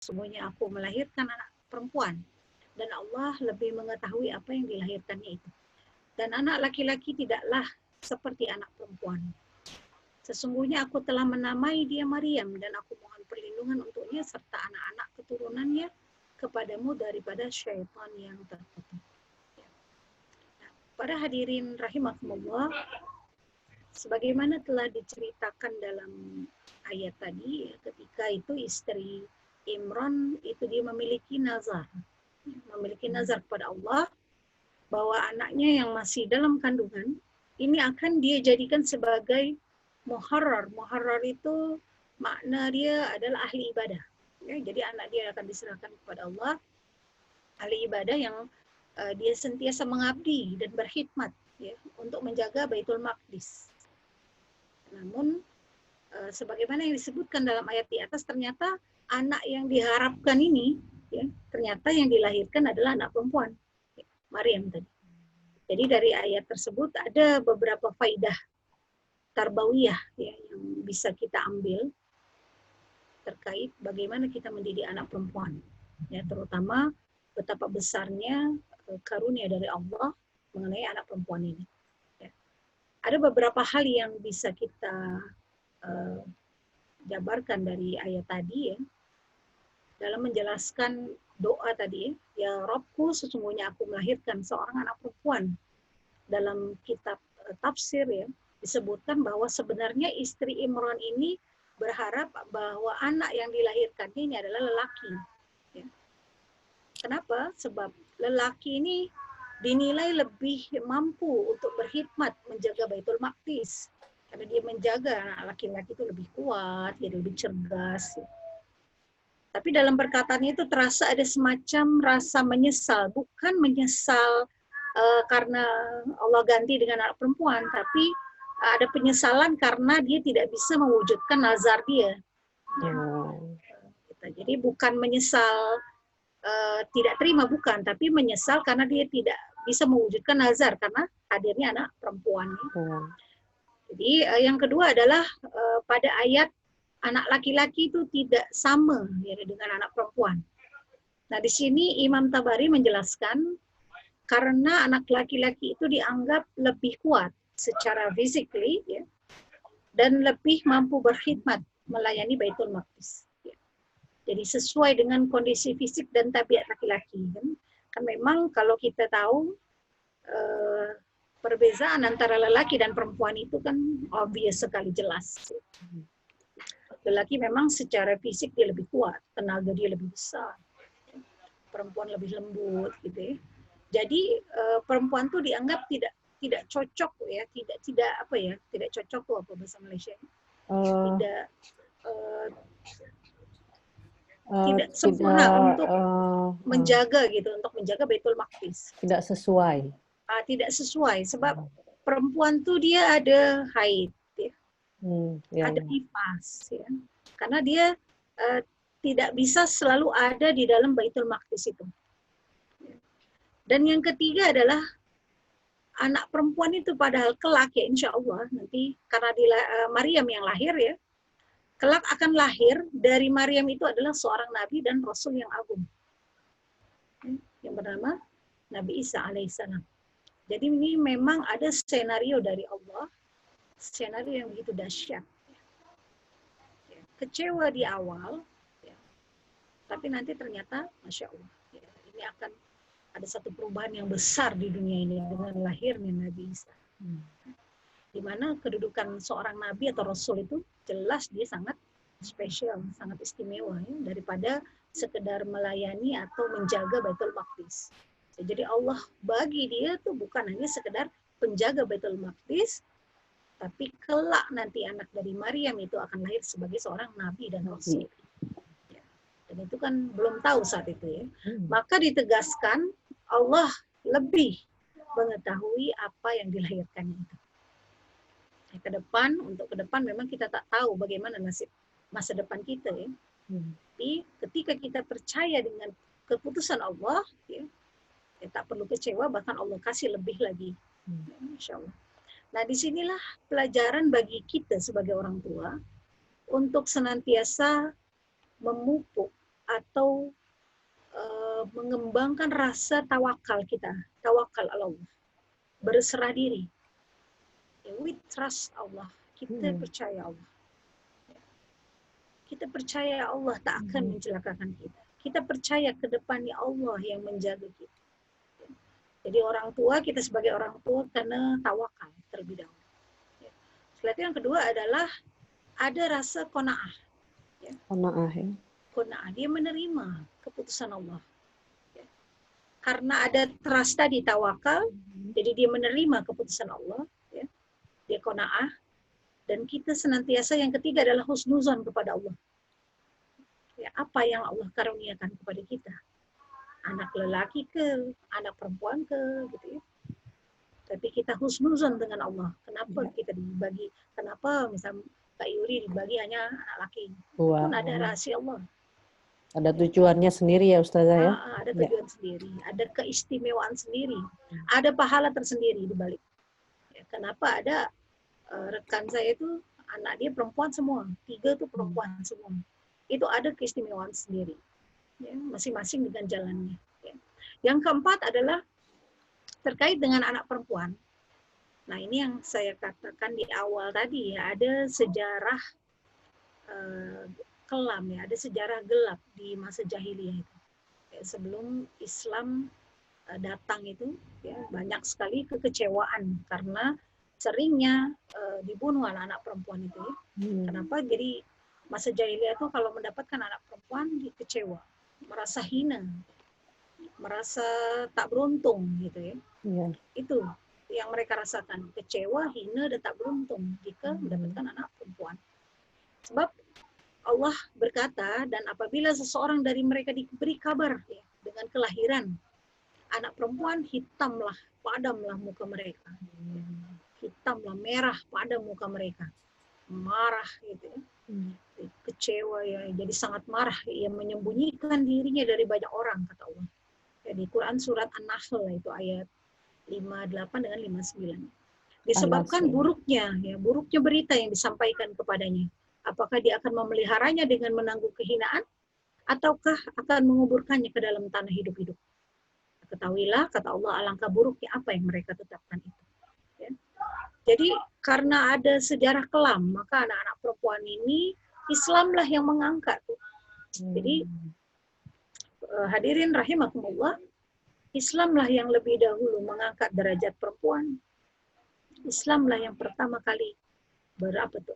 sesungguhnya aku melahirkan anak perempuan dan Allah lebih mengetahui apa yang dilahirkannya itu. Dan anak laki-laki tidaklah seperti anak perempuan. Sesungguhnya aku telah menamai dia Maryam dan aku mohon perlindungan untuknya serta anak-anak keturunannya kepadamu daripada syaitan yang terkutuk. Para hadirin rahimakumullah, sebagaimana telah diceritakan dalam ayat tadi, ketika itu istri Imran itu dia memiliki nazar kepada Allah bahwa anaknya yang masih dalam kandungan ini akan dia jadikan sebagai muharrar. Muharrar itu makna dia adalah ahli ibadah. Ya, jadi anak dia akan diserahkan kepada Allah, ahli ibadah yang dia sentiasa mengabdi dan berkhidmat ya, untuk menjaga Baitul Maqdis. Namun sebagaimana yang disebutkan dalam ayat di atas, ternyata anak yang diharapkan ini ya, ternyata yang dilahirkan adalah anak perempuan, Maryam tadi. Jadi dari ayat tersebut ada beberapa faidah tarbawiyah ya, yang bisa kita ambil terkait bagaimana kita mendidik anak perempuan. Ya, terutama betapa besarnya karunia dari Allah mengenai anak perempuan ini. Ya. Ada beberapa hal yang bisa kita jabarkan dari ayat tadi ya, dalam menjelaskan doa tadi ya, Robku sesungguhnya aku melahirkan seorang anak perempuan. Dalam kitab tafsir ya disebutkan bahwa sebenarnya istri Imran ini berharap bahwa anak yang dilahirkannya ini adalah lelaki. Ya. Kenapa? Sebab lelaki ini dinilai lebih mampu untuk berkhidmat menjaga Baitul Maqdis. Karena dia menjaga anak laki-laki itu lebih kuat, dia lebih cerdas. Tapi dalam perkataannya itu terasa ada semacam rasa menyesal, bukan menyesal karena Allah ganti dengan anak perempuan, tapi ada penyesalan karena dia tidak bisa mewujudkan nazar dia. Ya. Jadi bukan menyesal tidak terima, bukan, tapi menyesal karena dia tidak bisa mewujudkan nazar karena hadirnya anak perempuan. Jadi yang kedua adalah pada ayat anak laki-laki itu tidak sama ya, dengan anak perempuan. Nah di sini Imam Tabari menjelaskan karena anak laki-laki itu dianggap lebih kuat secara physically ya, dan lebih mampu berkhidmat melayani Baitul Maqdis. Ya. Jadi sesuai dengan kondisi fisik dan tabiat laki-laki kan memang kalau kita tahu perbedaan antara lelaki dan perempuan itu kan obvious sekali, jelas. Lelaki memang secara fisik dia lebih kuat, tenaga dia lebih besar. Perempuan lebih lembut gitu ya. Jadi perempuan tuh dianggap tidak cocok ya, tidak apa ya, tidak cocok tuh apa bahasa Malaysia? Tidak sempurna untuk menjaga gitu, untuk menjaga Baitul Maqdis. Tidak sesuai. Tidak sesuai sebab perempuan tuh dia ada haid ya. Ada nifas ya. Karena dia tidak bisa selalu ada di dalam Baitul Maqdis itu. Dan yang ketiga adalah anak perempuan itu padahal kelak ya insya Allah nanti karena Maryam yang lahir ya, kelak akan lahir dari Maryam itu adalah seorang nabi dan rasul yang agung yang bernama Nabi Isa alaihissalam. Jadi ini memang ada skenario dari Allah, skenario yang begitu dahsyat. Kecewa di awal, ya, tapi nanti ternyata Masya Allah, ya, ini akan ada satu perubahan yang besar di dunia ini dengan lahirnya Nabi Isa. Di mana kedudukan seorang nabi atau rasul itu jelas dia sangat spesial, sangat istimewa ya, daripada sekedar melayani atau menjaga Baitul Maqdis. Jadi Allah bagi dia tuh bukan hanya sekedar penjaga Baitul Maqdis, tapi kelak nanti anak dari Maryam itu akan lahir sebagai seorang nabi dan rasul. Ya. Dan itu kan belum tahu saat itu ya. Maka ditegaskan Allah lebih mengetahui apa yang dilahirkannya itu. Ke depan, untuk ke depan memang kita tak tahu bagaimana nasib masa depan kita ya. Tapi ketika kita percaya dengan keputusan Allah ya, ya tak perlu kecewa, bahkan Allah kasih lebih lagi. Insya Allah. Nah disinilah pelajaran bagi kita sebagai orang tua untuk senantiasa memupuk atau mengembangkan rasa tawakal kita, tawakal Allah, berserah diri. We trust Allah, kita percaya Allah. Kita percaya Allah tak akan mencelakakan kita. Kita percaya ke depannya Allah yang menjaga kita. Jadi orang tua, kita sebagai orang tua karena tawakal terlebih dahulu. Setelah itu yang kedua adalah ada rasa qanaah. Qanaah ya. Qanaah, dia menerima keputusan Allah. Karena ada trust tadi, tawakal, jadi dia menerima keputusan Allah. Dia qanaah. Dan kita senantiasa, yang ketiga adalah husnuzon kepada Allah. Ya, apa yang Allah karuniakan kepada kita. Anak lelaki ke, anak perempuan ke, gitu ya. Tapi kita husnuzon dengan Allah. Kenapa kita dibagi, kenapa misalnya Kak Yuri dibagi hanya anak laki. Pun ada rahasia Allah. Ada tujuannya sendiri ya Ustazah ya? Ada tujuan sendiri, ada keistimewaan sendiri, ada pahala tersendiri di balik. Ya, kenapa ada rekan saya itu anak dia perempuan semua, 3 itu perempuan semua. Itu ada keistimewaan sendiri, ya, masing-masing dengan jalannya. Ya. Yang keempat adalah terkait dengan anak perempuan. Nah ini yang saya katakan di awal tadi ya, ada sejarah kelam ya, ada sejarah gelap di masa jahiliyah itu. Ya, sebelum Islam datang itu, ya, banyak sekali kekecewaan karena seringnya dibunuh anak-anak perempuan itu ya. Kenapa? Jadi masa jahiliyah itu kalau mendapatkan anak perempuan dikecewa, merasa hina, merasa tak beruntung gitu ya. Itu yang mereka rasakan, kecewa, hina, dan tak beruntung jika mendapatkan anak perempuan. Sebab Allah berkata, dan apabila seseorang dari mereka diberi kabar ya, dengan kelahiran anak perempuan, hitamlah, padamlah muka mereka. Hitamlah, merah, padam muka mereka. Marah gitu ya. Kecewa ya, jadi sangat marah. Ia menyembunyikan dirinya dari banyak orang, kata Allah. Ya, di Quran surat An-Nahl itu ayat 58 dengan 59. Disebabkan buruknya berita yang disampaikan kepadanya. Apakah dia akan memeliharanya dengan menanggung kehinaan, ataukah akan menguburkannya ke dalam tanah hidup-hidup? Ketahuilah, kata Allah, alangkah buruknya apa yang mereka tetapkan itu. Ya. Jadi karena ada sejarah kelam, maka anak-anak perempuan ini Islamlah yang mengangkat. Jadi hadirin rahimakumullah, Islamlah yang lebih dahulu mengangkat derajat perempuan. Islamlah yang pertama kali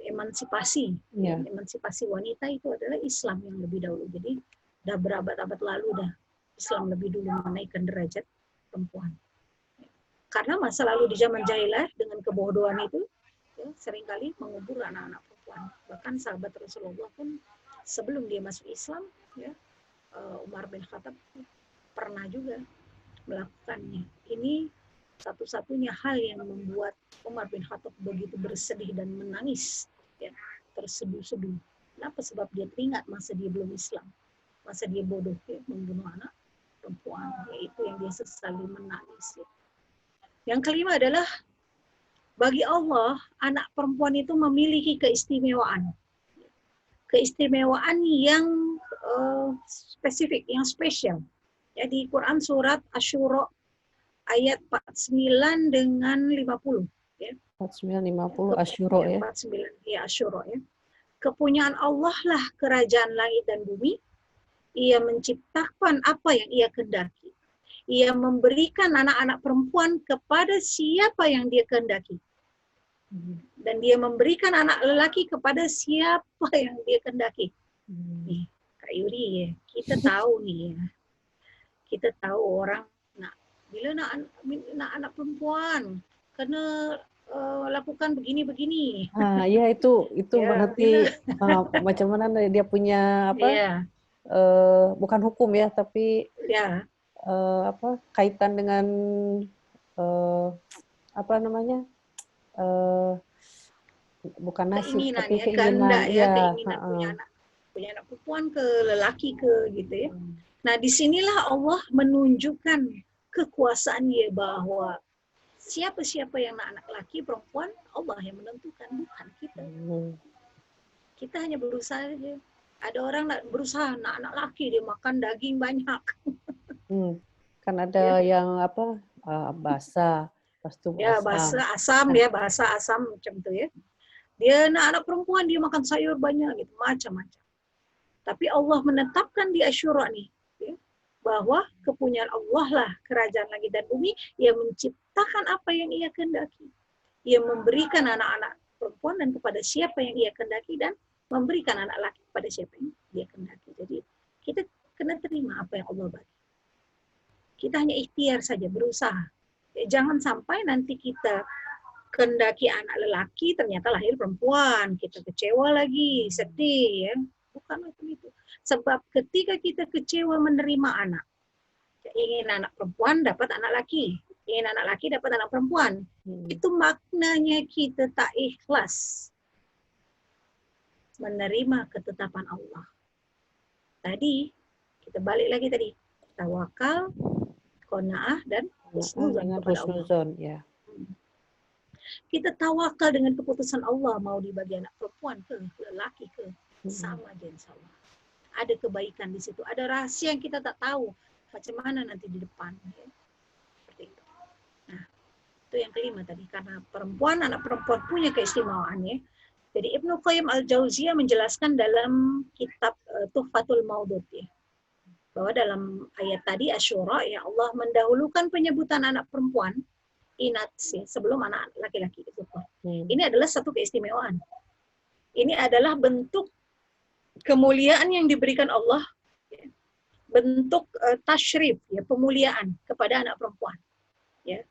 emansipasi. Emansipasi wanita itu adalah Islam yang lebih dahulu. Jadi udah berabad-abad lalu dah Islam lebih dulu menaikkan derajat perempuan. Karena masa lalu di zaman jahiliyah dengan kebodohan itu ya, seringkali mengubur anak-anak perempuan. Bahkan sahabat Rasulullah pun sebelum dia masuk Islam ya, Umar bin Khattab pernah juga melakukannya. Ini satu-satunya hal yang membuat Umar bin Khattab begitu bersedih dan menangis, ya, terseduh-seduh. Kenapa? Sebab dia teringat masa dia belum Islam, masa dia bodoh, ya, membunuh anak perempuan, yaitu yang dia sesali, menangis. Ya. Yang kelima adalah bagi Allah anak perempuan itu memiliki keistimewaan, keistimewaan yang spesifik, yang spesial. Ya, di Quran surat Asy-Syura ayat 49 dengan 50 ya. 49 50 Asy-Syura ya. 49 ya Asy-Syura ya. Kepunyaan Allah lah kerajaan langit dan bumi. Ia menciptakan apa yang Ia kehendaki. Ia memberikan anak-anak perempuan kepada siapa yang Dia kehendaki. Dan Dia memberikan anak lelaki kepada siapa yang Dia kehendaki. Nih, Kak Yuri ya, kita tahu nih ya. Kita tahu orang bila nak anak perempuan kena lakukan begini-begini. Ya itu ya, berarti macam mana dia punya apa? Ya. Bukan hukum ya, tapi ya. Kaitan dengan apa namanya? Bukan nasib, tapi keinginan ya, keinginan punya anak perempuan ke lelaki ke gitu ya. Nah, disinilah Allah menunjukkan kekuasaan Dia bahwa siapa-siapa yang anak laki perempuan Allah yang menentukan, bukan kita. Kita hanya berusaha saja. Ada orang berusaha anak laki dia makan daging banyak. Kan Ya, ada yang apa basah, pas itu ya asam. bahasa asam Kan, ya, bahasa asam macam itu ya. Dia anak perempuan dia makan sayur banyak gitu, macam-macam. Tapi Allah menetapkan di Asyura nih, ya, bahwa kepunyaan Allah lah kerajaan langit dan bumi. Ia menciptakan apa yang Ia kehendaki. Ia memberikan anak-anak perempuan dan kepada siapa yang Ia kehendaki, dan memberikan anak laki kepada siapa yang Dia kehendaki. Jadi kita kena terima apa yang Allah bagi. Kita hanya ikhtiar saja, berusaha. Jangan sampai nanti kita kehendaki anak lelaki ternyata lahir perempuan, kita kecewa lagi, sedih ya. Bukan itu. Sebab ketika kita kecewa menerima anak, ingin anak perempuan dapat anak laki, ingin anak laki dapat anak perempuan. Itu maknanya kita tak ikhlas menerima ketetapan Allah. Tadi kita balik lagi tadi, tawakal, qanaah, dan husnuzon dengan kepada Allah. husnuzon, ya. Kita tawakal dengan keputusan Allah, mau dibagi anak perempuan ke lelaki ke, sama aja insya Allah. Ada kebaikan di situ, ada rahasia yang kita tak tahu macam mana nanti di depan. Ya. Seperti itu. Nah, itu yang kelima tadi, karena perempuan, anak perempuan punya keistimewaan ya. Jadi Ibnu Qayyim al-Jauziyah menjelaskan dalam kitab Tuhfatul Maudud ya, bahwa dalam ayat tadi Asyura ya, Allah mendahulukan penyebutan anak perempuan inat sih sebelum anak laki-laki itu. Ini adalah satu keistimewaan. Ini adalah bentuk kemuliaan yang diberikan Allah, ya. Bentuk tasyrif ya, pemuliaan kepada anak perempuan, ya.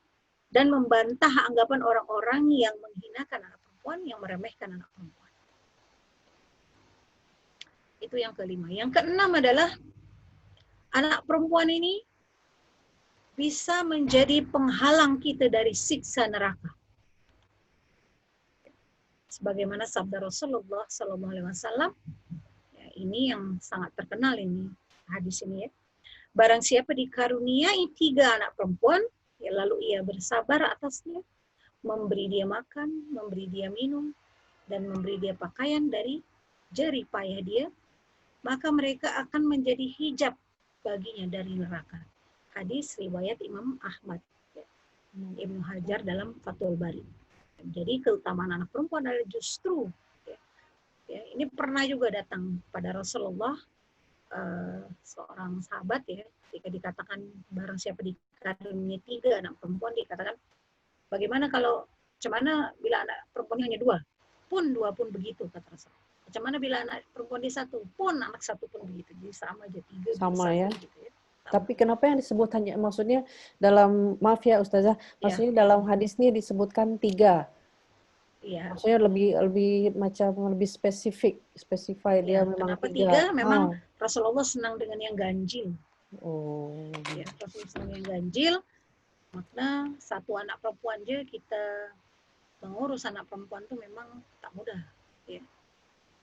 Dan membantah anggapan orang-orang yang menghinakan anak perempuan, yang meremehkan anak perempuan. Itu yang kelima. Yang keenam adalah anak perempuan ini bisa menjadi penghalang kita dari siksa neraka. Sebagaimana sabda Rasulullah SAW, ya, ini yang sangat terkenal ini hadis ini ya. Barang siapa dikaruniai 3 anak perempuan, ya, lalu ia bersabar atasnya, memberi dia makan, memberi dia minum, dan memberi dia pakaian dari jari payah dia, maka mereka akan menjadi hijab baginya dari neraka. Hadis riwayat Imam Ahmad, ya. Ibnu Hajar dalam Fathul Bari. Jadi keutamaan anak perempuan adalah justru, ya, ini pernah juga datang pada Rasulullah seorang sahabat ya, ketika dikatakan barang siapa dikaruniai 3 anak perempuan, dikatakan bagaimana kalau, macam mana bila anak perempuannya hanya 2? Pun 2 pun begitu, kata Rasul. Macam mana bila anak perempuan dia 1? Pun anak 1 pun begitu. Jadi sama aja, 3 sama bisa ya. gitu ya. Tapi kenapa yang disebut hanya, maksudnya dalam, maaf ya Ustazah, maksudnya dalam hadis ini disebutkan 3. Iya. Maksudnya lebih macam lebih spesify dia memang kenapa 3. 3? Memang Rasulullah senang dengan yang ganjil. Ya, Rasulullah senang yang ganjil. Makna 1 anak perempuan aja kita mengurus anak perempuan itu memang tak mudah. Ya.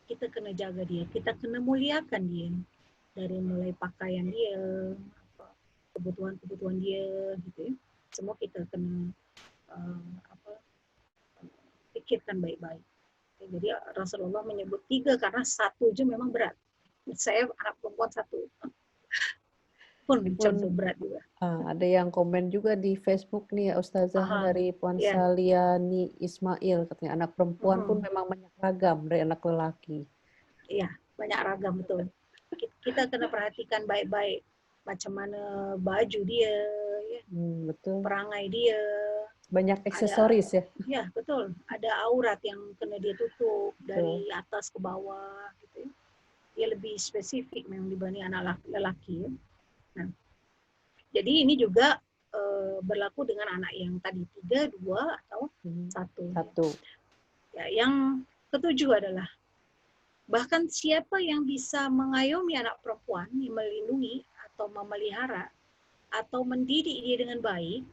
Kita kena jaga dia, kita kena muliakan dia. Dari mulai pakaian dia, kebutuhan-kebutuhan dia, gitu ya. Semua kita kena pikirkan baik-baik. Jadi Rasulullah menyebut 3 karena 1 aja memang berat. Saya anak perempuan 1 pun contoh berat juga. Ada yang komen juga di Facebook nih ya Ustazah, dari Puan Saliani Ismail, katanya anak perempuan pun memang banyak ragam dari anak lelaki. Iya, banyak ragam, betul. Kita kena perhatikan baik-baik macam mana baju dia, ya. Betul. Perangai dia. Banyak aksesoris ya. Ya, betul. Ada aurat yang kena dia tutup dari atas ke bawah, gitu ya. Dia lebih spesifik memang dibanding anak lelaki. Ya. Nah, jadi ini juga berlaku dengan anak yang tadi 3, 2, atau 1. Ya, yang ketujuh adalah bahkan siapa yang bisa mengayomi anak perempuan, yang melindungi atau memelihara atau mendidik dia dengan baik,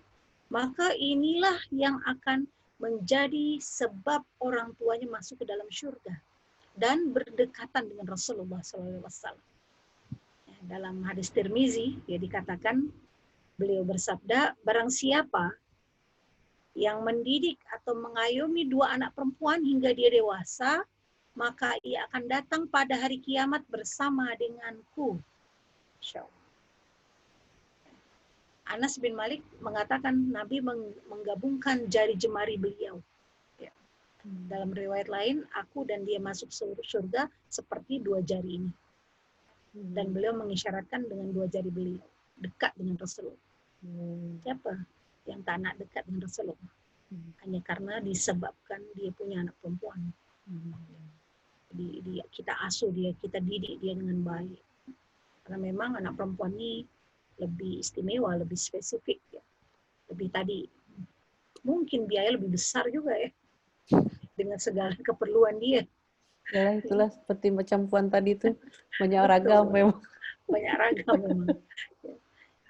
maka inilah yang akan menjadi sebab orang tuanya masuk ke dalam syurga dan berdekatan dengan Rasulullah SAW. Dalam hadis Tirmizi, dia dikatakan, beliau bersabda, barang siapa yang mendidik atau mengayomi 2 anak perempuan hingga dia dewasa, maka ia akan datang pada hari kiamat bersama denganku. Insya Allah. Anas bin Malik mengatakan Nabi menggabungkan jari jemari beliau. Ya. Dalam riwayat lain, aku dan dia masuk surga seperti dua jari ini. Dan beliau mengisyaratkan dengan dua jari beliau, dekat dengan Rasulullah. Siapa yang tak nak dekat dengan Rasulullah? Hanya karena disebabkan dia punya anak perempuan. Jadi kita asuh dia, kita didik dia dengan baik. Karena memang anak perempuan ini lebih istimewa, lebih spesifik, ya. Lebih tadi, mungkin biaya lebih besar juga ya, dengan segala keperluan dia. Ya, itulah seperti macam Puan tadi itu, banyak ragam memang. Banyak ragam memang.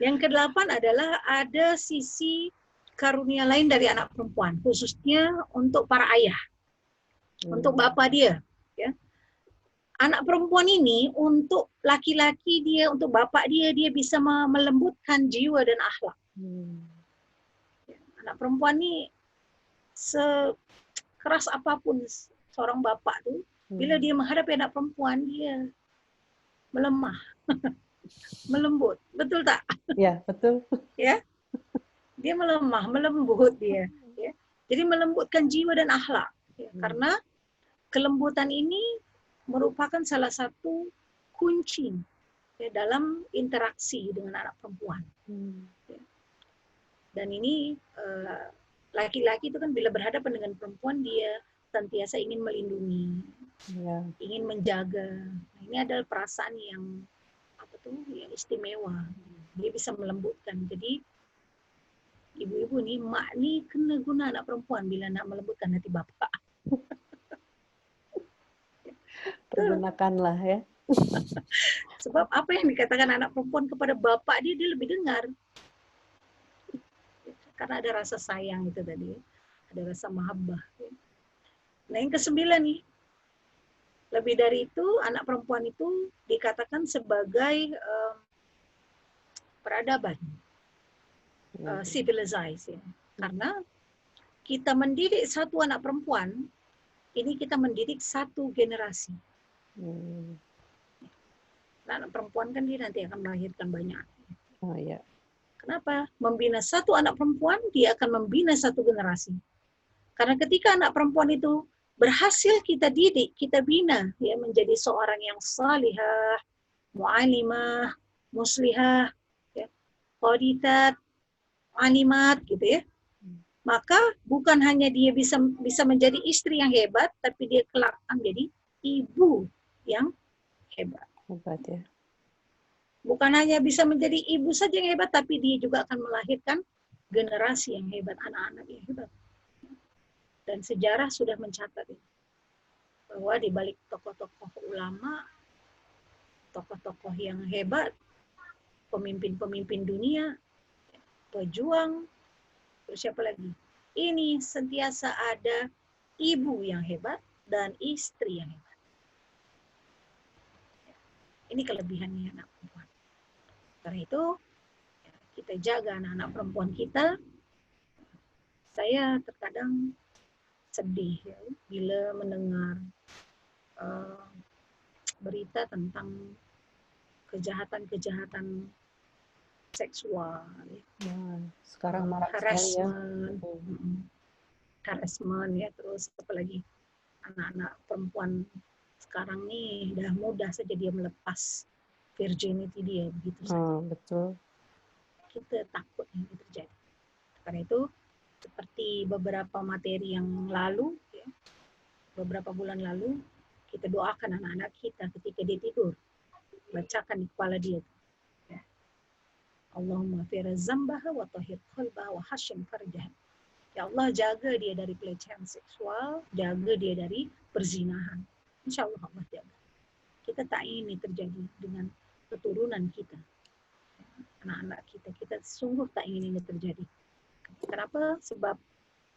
Yang ke-8 adalah ada sisi karunia lain dari anak perempuan, khususnya untuk para ayah, untuk bapak dia. Ya. Anak perempuan ini untuk laki-laki dia, untuk bapak dia bisa melembutkan jiwa dan akhlak. Anak perempuan ini sekeras apapun seorang bapak tuh, bila dia menghadapi anak perempuan dia melemah, melembut, betul tak? Ya, betul. Ya, dia melemah, melembut dia. Ya. Jadi melembutkan jiwa dan akhlak. Ya. Karena kelembutan ini merupakan salah satu kunci ya, dalam interaksi dengan anak perempuan. Ya. Dan ini laki-laki itu kan bila berhadapan dengan perempuan dia senantiasa ingin melindungi, ingin menjaga. Nah, ini adalah perasaan yang yang istimewa. Dia bisa melembutkan. Jadi ibu-ibu nih, mak nih kena guna anak perempuan bila nak melembutkan hati bapak. Pergunakanlah ya. Sebab apa yang dikatakan anak perempuan kepada bapak dia lebih dengar. Karena ada rasa sayang itu tadi. Ada rasa mahabbah. Nah yang ke-9 nih. Lebih dari itu, anak perempuan itu dikatakan sebagai peradaban. Civilized. Ya. Karena kita mendidik satu anak perempuan, ini kita mendidik satu generasi. Nah, anak perempuan kan dia nanti akan melahirkan banyak. Oh ya. Kenapa? Membina satu anak perempuan, dia akan membina satu generasi. Karena ketika anak perempuan itu berhasil kita didik, kita bina, ya menjadi seorang yang salihah, mu'alimah, muslihah, ya, qaditat, alimat, gitu ya. Maka bukan hanya dia bisa menjadi istri yang hebat, tapi dia kelak akan menjadi ibu yang hebat. Hebat ya. Bukan hanya bisa menjadi ibu saja yang hebat, tapi dia juga akan melahirkan generasi yang hebat, anak-anak yang hebat. Dan sejarah sudah mencatat bahwa di balik tokoh-tokoh ulama, tokoh-tokoh yang hebat, pemimpin-pemimpin dunia, pejuang, terus siapa lagi? Ini sentiasa ada ibu yang hebat dan istri yang hebat. Ini kelebihannya anak perempuan. Karena itu, kita jaga anak-anak perempuan kita. Saya terkadang sedih ya, bila mendengar berita tentang kejahatan-kejahatan seksual. Ya, sekarang marak sekali ya. Harassment ya, terus apalagi anak-anak perempuan sekarang nih udah mudah saja dia melepas virginity dia begitu saja. Betul. Kita takut ini terjadi. Karena itu seperti beberapa materi yang lalu, ya, beberapa bulan lalu, kita doakan anak-anak kita ketika dia tidur, bacakan di kepala dia. Ya. Allahumma fira zambaha wa tahir qalbaha wa hashim farjaha. Ya Allah, jaga dia dari pelecehan seksual, jaga dia dari perzinahan. Insya Allah Allah jaga. Kita tak ingin ini terjadi dengan keturunan kita, anak-anak kita. Kita sungguh tak ingin ini terjadi. Kenapa? Sebab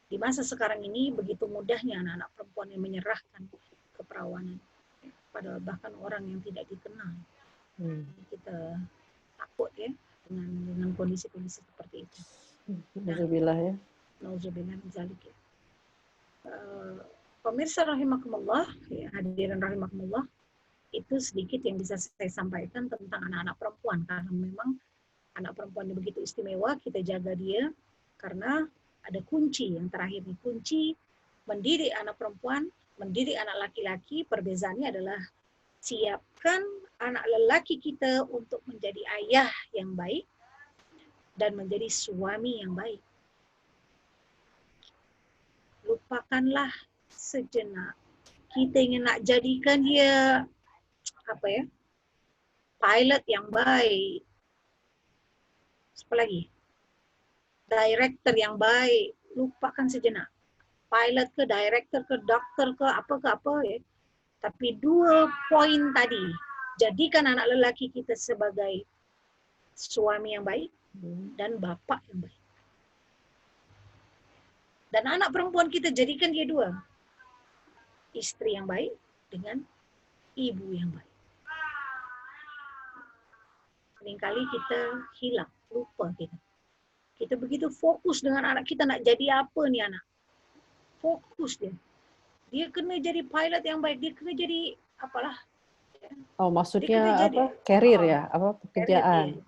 di masa sekarang ini begitu mudahnya anak-anak perempuan yang menyerahkan keperawanan pada bahkan orang yang tidak dikenal. Kita takut ya dengan kondisi-kondisi seperti itu. Alhamdulillah ya. Nauzubillah min zalik ya. Pemirsa rahimakumullah, ya, hadirin rahimakumullah, itu sedikit yang bisa saya sampaikan tentang anak-anak perempuan, karena memang anak perempuan yang begitu istimewa, kita jaga dia karena ada kunci yang terakhir nih, kunci mendidik anak perempuan, mendidik anak laki-laki, perbezaannya adalah siapkan anak lelaki kita untuk menjadi ayah yang baik dan menjadi suami yang baik. Lupakanlah sejenak. Kita ingin nak jadikan dia pilot yang baik. Apa lagi? Director yang baik. Lupakan sejenak. Pilot ke, director ke, dokter ke, apa ya. Tapi 2 poin tadi, jadikan anak lelaki kita sebagai suami yang baik dan bapak yang baik. Dan anak perempuan kita jadikan dia 2. Istri yang baik dengan ibu yang baik. Seringkali kita hilang, lupa kita. Kita begitu fokus dengan anak kita nak jadi apa nih anak. Fokus dia. Dia kena jadi pilot yang baik, dia kena jadi apalah. Oh, maksudnya apa? Karir ya? Apa pekerjaan?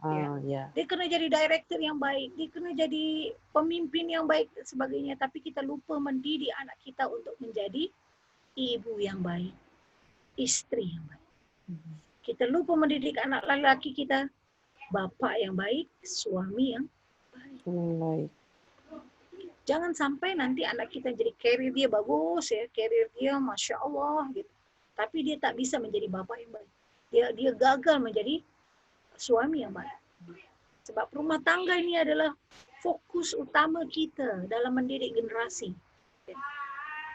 Ya. Dia kena jadi director yang baik, dia kena jadi pemimpin yang baik dan sebagainya, tapi kita lupa mendidik anak kita untuk menjadi ibu yang baik, istri yang baik. Kita lupa mendidik anak laki-laki kita, bapak yang baik, suami yang baik. Jangan sampai nanti anak kita jadi karir dia bagus ya, karir dia Masya Allah gitu. Tapi dia tak bisa menjadi bapak yang baik. Dia gagal menjadi suami yang baik. Sebab rumah tangga ini adalah fokus utama kita dalam mendidik generasi.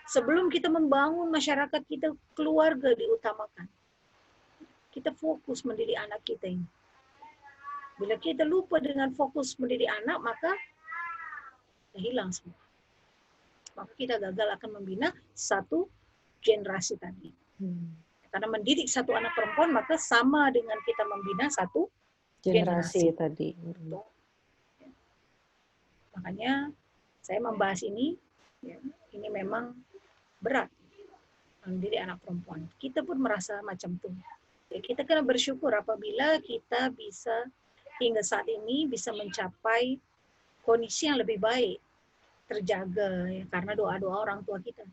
Sebelum kita membangun masyarakat kita, keluarga diutamakan. Kita fokus mendidik anak kita ini. Bila kita lupa dengan fokus mendidik anak, maka hilang semua. Maka kita gagal akan membina satu generasi tadi. Karena mendidik satu anak perempuan, maka sama dengan kita membina satu generasi tadi. Makanya saya membahas ini, ya, ini memang berat mendidik anak perempuan. Kita pun merasa macam itu. Ya, kita kena bersyukur apabila kita bisa hingga saat ini bisa mencapai kondisi yang lebih baik, terjaga ya, karena doa-doa orang tua kita.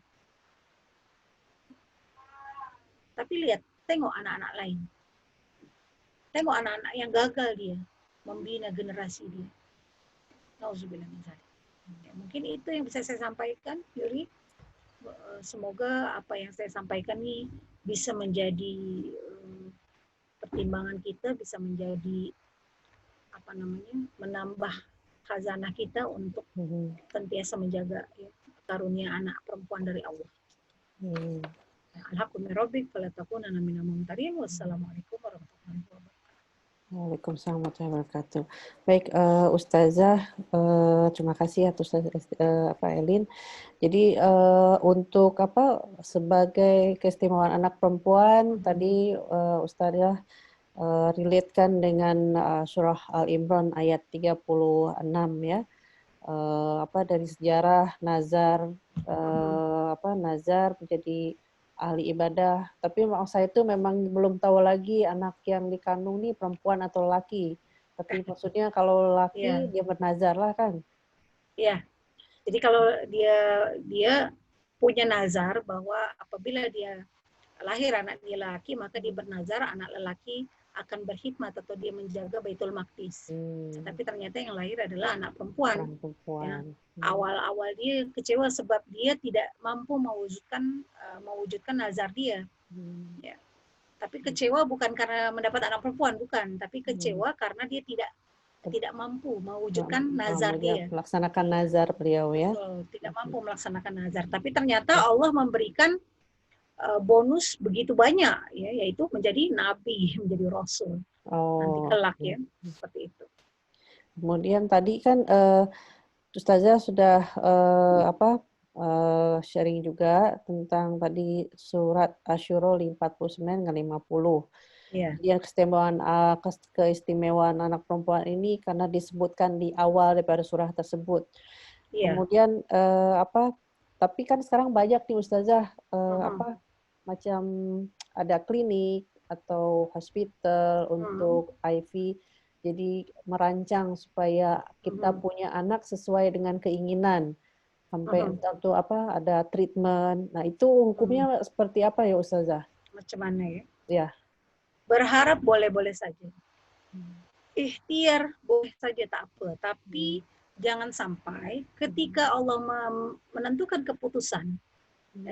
Tapi lihat, tengok anak-anak lain. Tengok anak-anak yang gagal dia membina generasi dia. Nauzubillah min dzalik. Ya, mungkin itu yang bisa saya sampaikan, Yuri. Semoga apa yang saya sampaikan ini bisa menjadi pertimbangan kita, bisa menjadi menambah khazanah kita untuk senantiasa menjaga ya, karunia anak perempuan dari Allah. Wassalamualaikum warahmatullahi wabarakatuh. Waalaikumsalam warahmatullahi wabarakatuh. Baik, Ustazah, terima kasih atas Elin. Jadi untuk sebagai keistimewaan anak perempuan tadi Ustazah relate-kan dengan surah Al-Imran ayat 36 ya. Dari sejarah nazar nazar menjadi ahli ibadah, tapi saya itu memang belum tahu lagi anak yang dikandung nih perempuan atau laki. Tapi maksudnya kalau laki dia bernazar lah kan? Iya. Jadi kalau dia punya nazar bahwa apabila dia lahir anak dia laki, maka dia bernazar anak lelaki akan berkhidmat atau dia menjaga Baitul Maqdis. Tapi ternyata yang lahir adalah anak perempuan. Ya. Awal-awal dia kecewa sebab dia tidak mampu mewujudkan nazar dia. Ya. Tapi kecewa bukan karena mendapat anak perempuan, bukan. Tapi kecewa karena dia tidak mampu mewujudkan nazar dia. Melaksanakan nazar beliau ya. Betul, tidak mampu melaksanakan nazar. Tapi ternyata Allah memberikan bonus begitu banyak, ya, yaitu menjadi nabi, menjadi rasul. Nanti kelak ya, seperti itu. Kemudian tadi kan Ustazah sudah sharing juga tentang tadi surat Asy-Syura 49 dan 50. Yeah. Dia keistimewaan anak perempuan ini karena disebutkan di awal daripada surah tersebut. Yeah. Kemudian Tapi kan sekarang banyak nih Ustazah, macam ada klinik atau hospital untuk IV. Jadi merancang supaya kita punya anak sesuai dengan keinginan. Sampai tentu ada treatment. Nah, itu hukumnya seperti apa ya Ustazah? Macam mana ya? Ya. Berharap boleh-boleh saja. Ikhtiar boleh saja tak apa, tapi jangan sampai ketika Allah menentukan keputusan,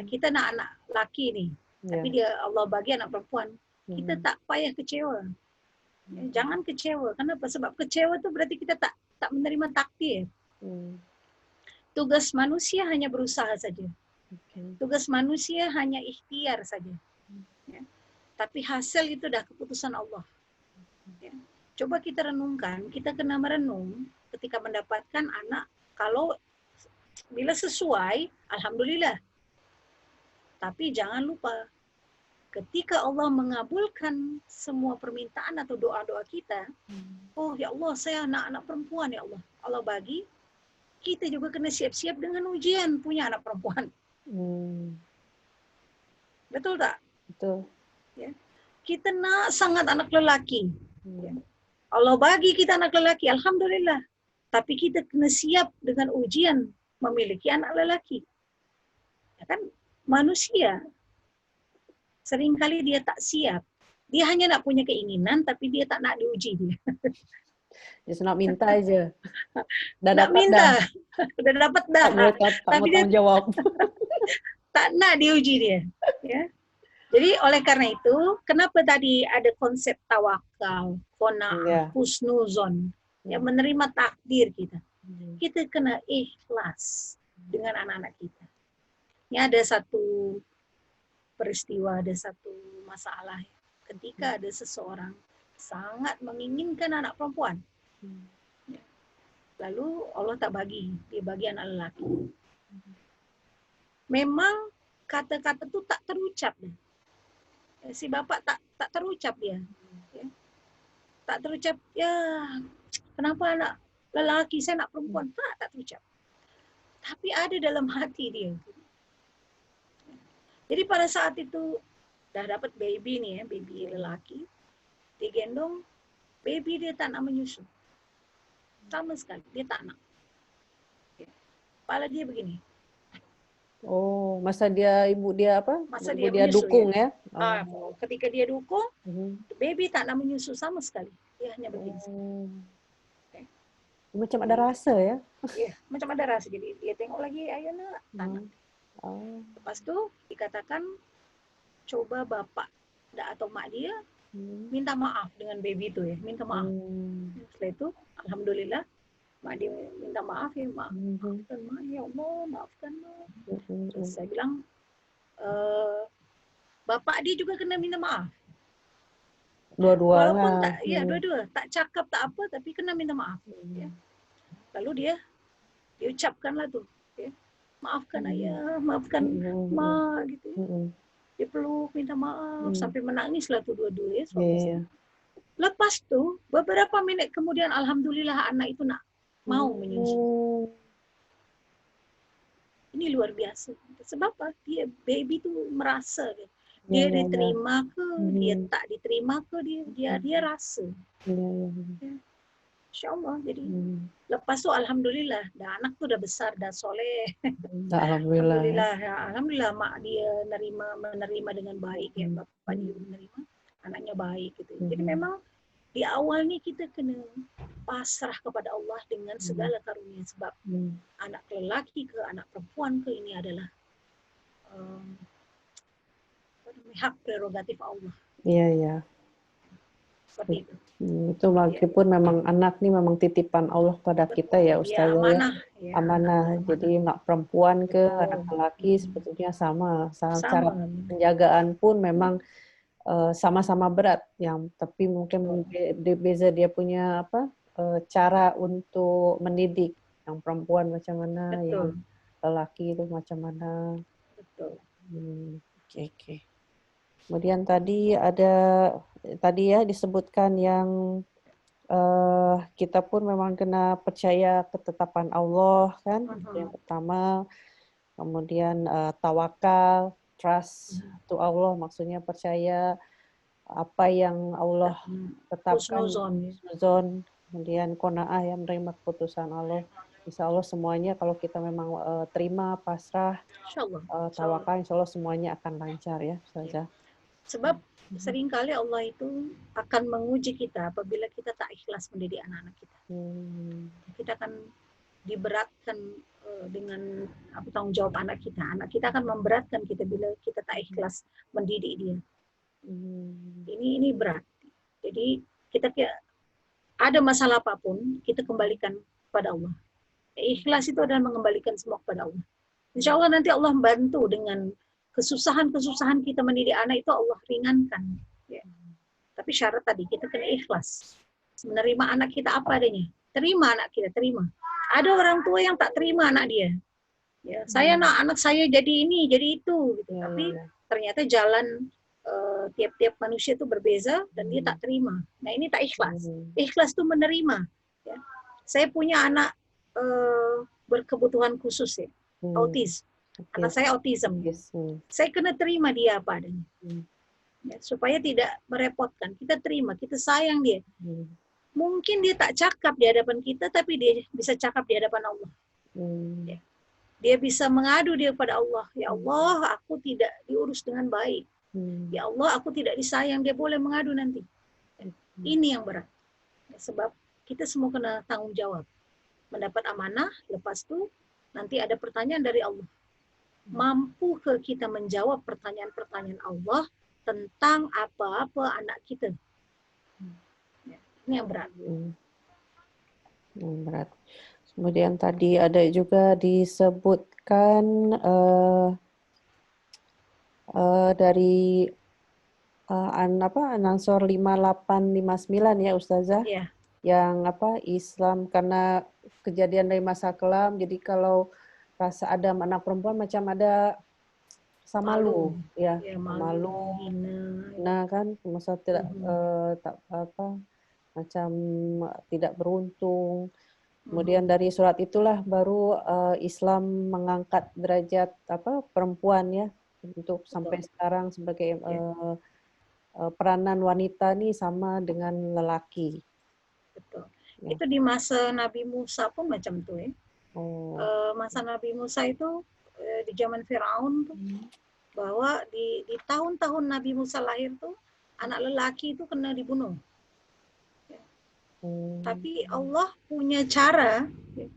kita anak laki nih, tapi dia Allah bagi anak perempuan, kita tak payah kecewa. Jangan kecewa. Kenapa? Sebab kecewa itu berarti kita tak menerima takdir. Tugas manusia hanya berusaha saja. Tugas manusia hanya ikhtiar saja. Ya. Tapi hasil itu dah keputusan Allah. Ya. Coba kita renungkan, kita kena merenung ketika mendapatkan anak, kalau bila sesuai, alhamdulillah. Tapi jangan lupa, ketika Allah mengabulkan semua permintaan atau doa-doa kita, oh ya Allah, saya anak-anak perempuan ya Allah. Allah bagi, kita juga kena siap-siap dengan ujian punya anak perempuan. Betul tak? Betul. Ya. Kita sangat anak lelaki. Ya. Allah bagi kita anak lelaki, alhamdulillah. Tapi kita kena siap dengan ujian memiliki anak lelaki. Ya kan? Manusia seringkali dia tak siap. Dia hanya nak punya keinginan, tapi dia tak nak diuji dia. Dia nak minta aja. Dah nak dapat minta. dah. Udah dapat dah. Tak mau tanggung jawab. Tak nak diuji dia. Ya. Jadi oleh karena itu, kenapa tadi ada konsep tawakal, qanaah, husnuzon, yang menerima takdir kita. Kita kena ikhlas dengan anak-anak kita. Ini ada satu peristiwa, ada satu masalah. Ketika ada seseorang sangat menginginkan anak perempuan. Lalu Allah tak bagi, dia bagi anak lelaki. Memang kata-kata itu tak terucap. Si bapak tak terucap dia. Ya. Tak terucap, ya kenapa anak lelaki, saya nak perempuan. Tak terucap. Tapi ada dalam hati dia. Jadi pada saat itu, dah dapat baby nih ya, baby lelaki. Digendong, baby dia tak nak menyusu. Sama sekali, dia tak nak. Ya. Kepala dia begini. Oh, masa ibu dia apa? Masa ibu dia menyusu, dukung ya? Ketika dia dukung, baby tak nak menyusu sama sekali. Dia hanya begini. Okay. Macam ada rasa ya? Iya, macam ada rasa. Jadi dia tengok lagi, ayo nak, tak nak. Lepas itu dikatakan, coba bapak atau mak dia minta maaf dengan baby itu ya, minta maaf. Setelah itu, alhamdulillah, mak dia minta maaf ya, maafkan mak, ya Allah, maafkan mak. Terus saya bilang, bapak dia juga kena minta maaf. Dua-dua walaupun lah. Tak, ya dua-dua, tak cakap tak apa, tapi kena minta maaf. Ya. Lalu dia ucapkanlah tuh, ya, maafkan ayah, maafkan mak, gitu. Dia peluk, minta maaf, sampai menangis lah tuh dua-dua ya. Lepas tuh, beberapa menit kemudian, alhamdulillah anak itu nak mau menyusu. Ini luar biasa. Sebab apa? Dia baby tuh merasa dia diterima ke, dia tak diterima ke, dia rasa. Insya Allah. Jadi lepas tu alhamdulillah, dah anak tuh udah besar, dah soleh. Alhamdulillah. Alhamdulillah mak dia menerima dengan baik ya, bapak dia menerima, anaknya baik gitu. Jadi memang di awal nih kita kena pasrah kepada Allah dengan segala karunia, sebab anak lelaki ke anak perempuan ke ini adalah hak prerogatif Allah. Iya, iya. Seperti itu. Itu meskipun memang anak nih memang titipan Allah pada kita ya Ustazah. Amanah. Ya. Amanah. Jadi anak perempuan ke anak lelaki sebetulnya sama. Cara penjagaan pun memang sama-sama berat. Tapi mungkin beza dia punya cara untuk mendidik. Yang perempuan macam mana, yang lelaki itu macam mana. Betul. Oke. Kemudian tadi ya disebutkan yang kita pun memang kena percaya ketetapan Allah kan. Yang pertama, kemudian tawakal, trust to Allah, maksudnya percaya apa yang Allah tetapkan, husnuzon, kemudian qanaah, yang menerima keputusan Allah. Insya Allah semuanya kalau kita memang terima, pasrah, tawakal, insya Allah semuanya akan lancar ya, Ustazah. Sebab seringkali Allah itu akan menguji kita apabila kita tak ikhlas mendidik anak-anak kita. Kita akan diberatkan dengan tanggung jawab anak kita. Anak kita akan memberatkan kita bila kita tak ikhlas mendidik dia. Ini berat. Jadi kita ada masalah apapun, kita kembalikan kepada Allah. Ikhlas itu adalah mengembalikan semua kepada Allah. Insya Allah nanti Allah bantu dengan kesusahan-kesusahan kita mendidik anak itu Allah ringankan. Ya. Tapi syarat tadi kita kena ikhlas. Menerima anak kita apa adanya. Terima anak kita, terima. Ada orang tua yang tak terima anak dia. Ya, saya anak saya jadi ini, jadi itu. Gitu. Tapi ternyata jalan tiap-tiap manusia itu berbeza dan dia tak terima. Nah ini tak ikhlas. Ikhlas itu menerima. Ya. Saya punya anak berkebutuhan khusus ya, autis. Anak saya autism. Saya kena terima dia apa adanya. Ya, supaya tidak merepotkan. Kita terima, kita sayang dia. Mungkin dia tak cakap di hadapan kita, tapi dia bisa cakap di hadapan Allah. Ya. Dia bisa mengadu dia kepada Allah. Ya Allah, aku tidak diurus dengan baik. Ya Allah, aku tidak disayang. Dia boleh mengadu nanti. Ini yang berat. Ya, sebab kita semua kena tanggung jawab. Mendapat amanah, lepas itu nanti ada pertanyaan dari Allah. Mampu ke kita menjawab pertanyaan-pertanyaan Allah tentang apa-apa anak kita? Ya, ini yang berat. Berat. Kemudian tadi ada juga disebutkan dari An-Nasr 5859 ya Ustazah. Yeah. Yang Islam karena kejadian dari masa kelam, jadi kalau rasa ada anak perempuan macam ada rasa malu ya, malu. Nah kan masa tidak macam tidak beruntung. Kemudian dari surat itulah baru Islam mengangkat derajat perempuan ya, untuk sampai sekarang sebagai peranan wanita nih sama dengan lelaki. Betul. Ya. Itu di masa Nabi Musa pun macam itu ya. Masa Nabi Musa itu di zaman Firaun tuh, bahwa di tahun-tahun Nabi Musa lahir tuh anak lelaki itu kena dibunuh. Ya. Tapi Allah punya cara ya,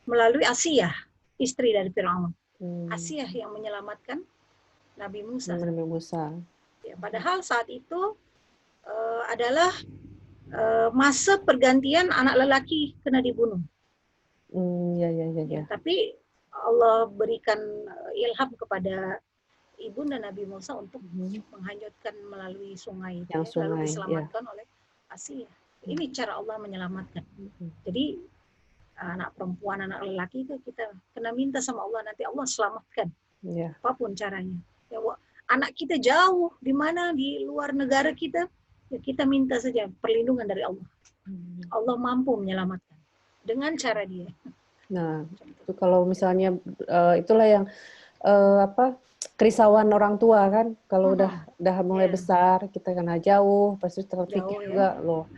melalui Asiyah, istri dari Firaun. Asiyah yang menyelamatkan Nabi Musa. Nabi Musa. Ya, padahal saat itu adalah masa pergantian anak lelaki kena dibunuh. Ya. Tapi Allah berikan ilham kepada ibunda Nabi Musa untuk menghanyutkan melalui sungai itu, lalu diselamatkan oleh Asiyah. Ini cara Allah menyelamatkan. Jadi anak perempuan, anak lelaki itu kita kena minta sama Allah, nanti Allah selamatkan. Apapun caranya. Ya, anak kita jauh di mana di luar negara kita, ya kita minta saja perlindungan dari Allah. Allah mampu menyelamatkan dengan cara dia. Nah, itu kalau misalnya itulah yang kerisauan orang tua kan, kalau udah mulai besar, kita kena jauh, pasti terpikir juga loh,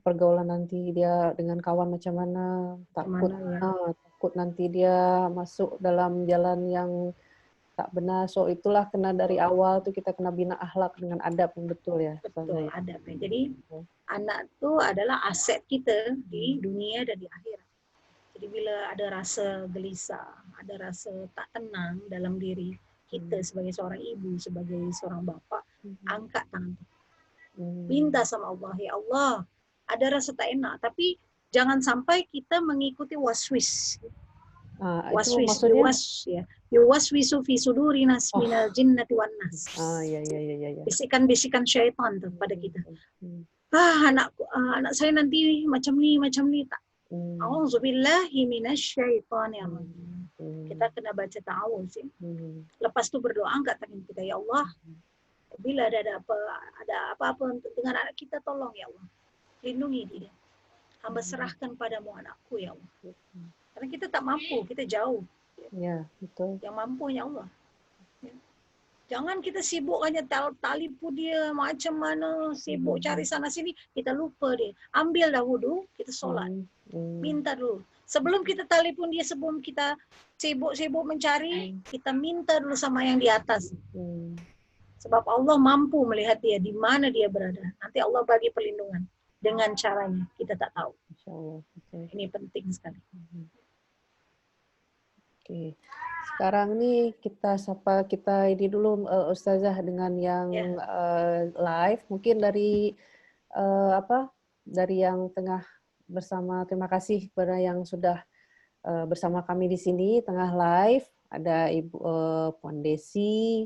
pergaulan nanti dia dengan kawan macam mana, takut nanti dia masuk dalam jalan yang tak benar. So itulah kena dari awal tuh kita kena bina akhlak dengan adab yang betul ya. Betul, adab ya. Jadi anak itu adalah aset kita di dunia dan di akhirat. Jadi bila ada rasa gelisah, ada rasa tak tenang dalam diri kita sebagai seorang ibu, sebagai seorang bapak, angkat tangan. Minta sama Allah, ya Allah, ada rasa tak enak, tapi jangan sampai kita mengikuti waswis. Waswis, yuwaswisu fi suduri nas minal jinnati wan nas. Bisikan-bisikan syaitan tuh pada kita. Anak saya nanti macam ni tak. Auzubillahi minasyaitonir rajim. Kita kena baca ta'awuz ya. Lepas itu berdoa, angkat tangan kita, ya Allah. Bila ada apa-apa dengan anak kita, tolong ya Allah. Lindungi dia. Hamba serahkan padamu anakku ya Allah. Karena kita tak mampu, kita jauh. Ya, betul. Yang mampu hanya Allah. Ya. Jangan kita sibuk hanya talipu dia macam mana, sibuk cari sana sini, kita lupa dia. Ambil dah wudu, kita solat. Minta dulu. Sebelum kita telepon dia, sebelum kita sibuk-sibuk mencari, kita minta dulu sama yang di atas. Sebab Allah mampu melihat dia di mana dia berada. Nanti Allah bagi perlindungan dengan caranya. Kita tak tahu. Insyaallah. Ini penting sekali. Oke. Sekarang nih kita ini dulu Ustazah dengan yang live. Mungkin dari dari yang tengah bersama. Terima kasih kepada yang sudah bersama kami di sini tengah live. Ada Ibu Puan Desi.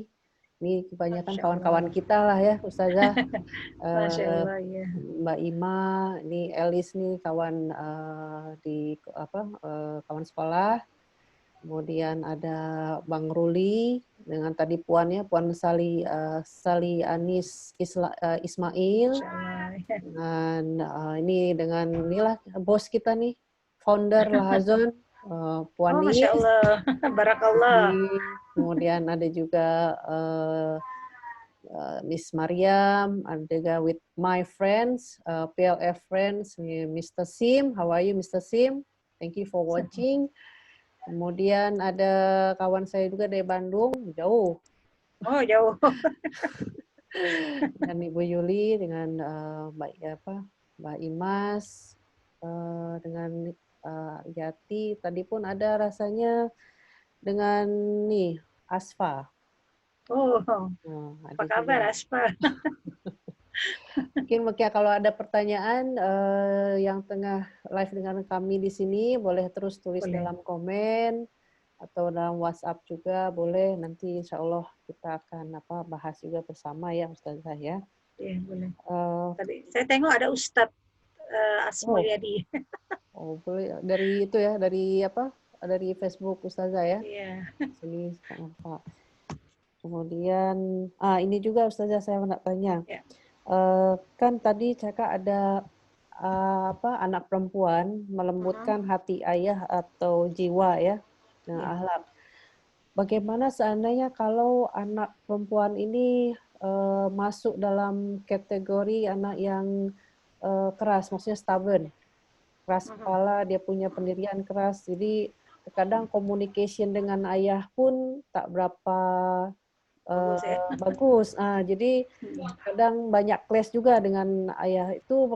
Ini kebanyakan kawan-kawan kita lah ya, Ustazah. Masya Allah, ya. Mbak Ima, ini Elis nih kawan kawan sekolah. Kemudian ada Bang Ruli dengan tadi Puannya, Puan Sali Anis Ismail. Dan ini dengan inilah bos kita nih, founder Lahazon, Puan Nis. Masya Allah, barakallah. Kemudian ada juga Miss Mariam, ada with my friends, PLF friends, Mr. Sim. How are you, Mr. Sim? Thank you for watching. Kemudian ada kawan saya juga dari Bandung, jauh. Oh, jauh. Dan Ibu Yuli dengan Mbak Imas, dengan Yati. Tadi pun ada rasanya dengan nih Asfa. Oh, nah, apa kabar Asfa? Mungkin kalau ada pertanyaan yang tengah live dengan kami di sini, boleh terus tulis dalam komen atau dalam WhatsApp juga boleh. Nanti insya Allah kita akan bahas juga bersama ya Ustazah ya. Iya boleh. Tadi saya tengok ada Ustadz Asmulyadi. Oh boleh dari itu ya, dari dari Facebook Ustazah ya. Iya. Sini nampak. Kemudian ini juga Ustazah saya nak tanya. Ya. Kan tadi Caka ada anak perempuan melembutkan hati ayah atau jiwa ya, akhlak. Bagaimana seandainya kalau anak perempuan ini masuk dalam kategori anak yang keras, maksudnya stubborn, keras kepala, dia punya pendirian keras, jadi terkadang communication dengan ayah pun tak berapa bagus. Jadi kadang banyak clash juga dengan ayah. Itu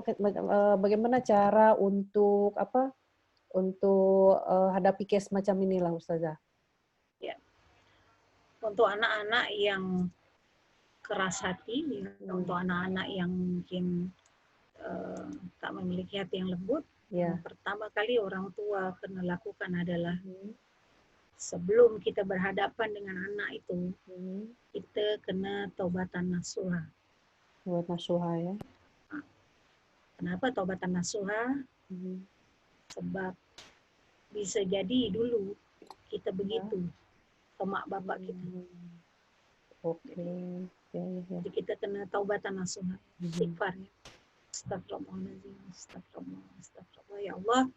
bagaimana cara untuk hadapi case macam inilah Ustazah? Ya. Untuk anak-anak yang keras hati, untuk anak-anak yang mungkin tak memiliki hati yang lembut, yang pertama kali orang tua kena lakukan adalah sebelum kita berhadapan dengan anak itu, kita kena taubatan nasuha. Taubatan nasuha ya. Kenapa taubatan nasuha? Sebab bisa jadi dulu kita begitu ke mak bapak kita. Jadi kita kena taubatan nasuha, istighfar ya. Astagfirullahaladzim, astagfirullah, ya Allah.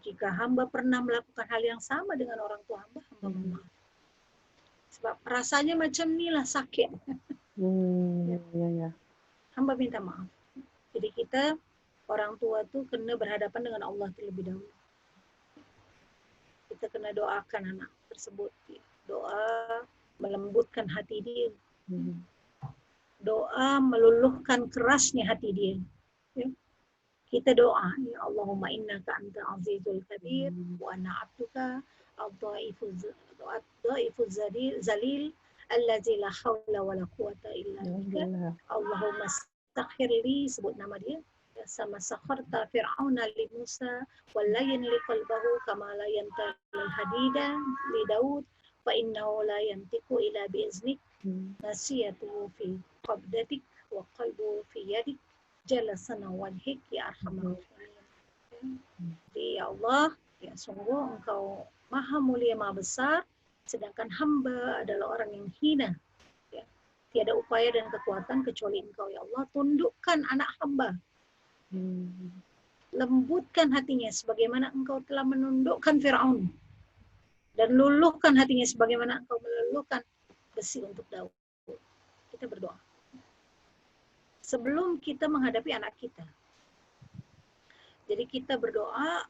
Jika hamba pernah melakukan hal yang sama dengan orang tua hamba mohon maaf. Sebab rasanya macam inilah sakit. Hamba minta maaf. Jadi kita, orang tua tuh kena berhadapan dengan Allah terlebih dahulu. Kita kena doakan anak tersebut. Doa melembutkan hati dia. Doa meluluhkan kerasnya hati dia. Ya. Kita doa, ya Allahumma innaka anta azizul kabir wa ana abduka ad-dhaifuz zalil allazi la hawla wa la quwata illa bika. Allahumma astaghfir li, sebut nama dia, sama sakharta fir'auna li Musa wal layin li qalbahu kama la yantal hadida li Daud fa innahu la yantiqu ila biiznik nasiyatu fi qabdatik wa qalbu fi yadik jalasana wajhik ya arhamar rahimin. Ya Allah, ya sungguh Engkau maha mulia, maha besar, sedangkan hamba adalah orang yang hina. Ya. Tiada upaya dan kekuatan kecuali Engkau ya Allah. Tundukkan anak hamba. Lembutkan hatinya sebagaimana Engkau telah menundukkan Fir'aun. Dan luluhkan hatinya sebagaimana engkau meluluhkan besi untuk Daud. Kita berdoa. Sebelum kita menghadapi anak kita. Jadi kita berdoa,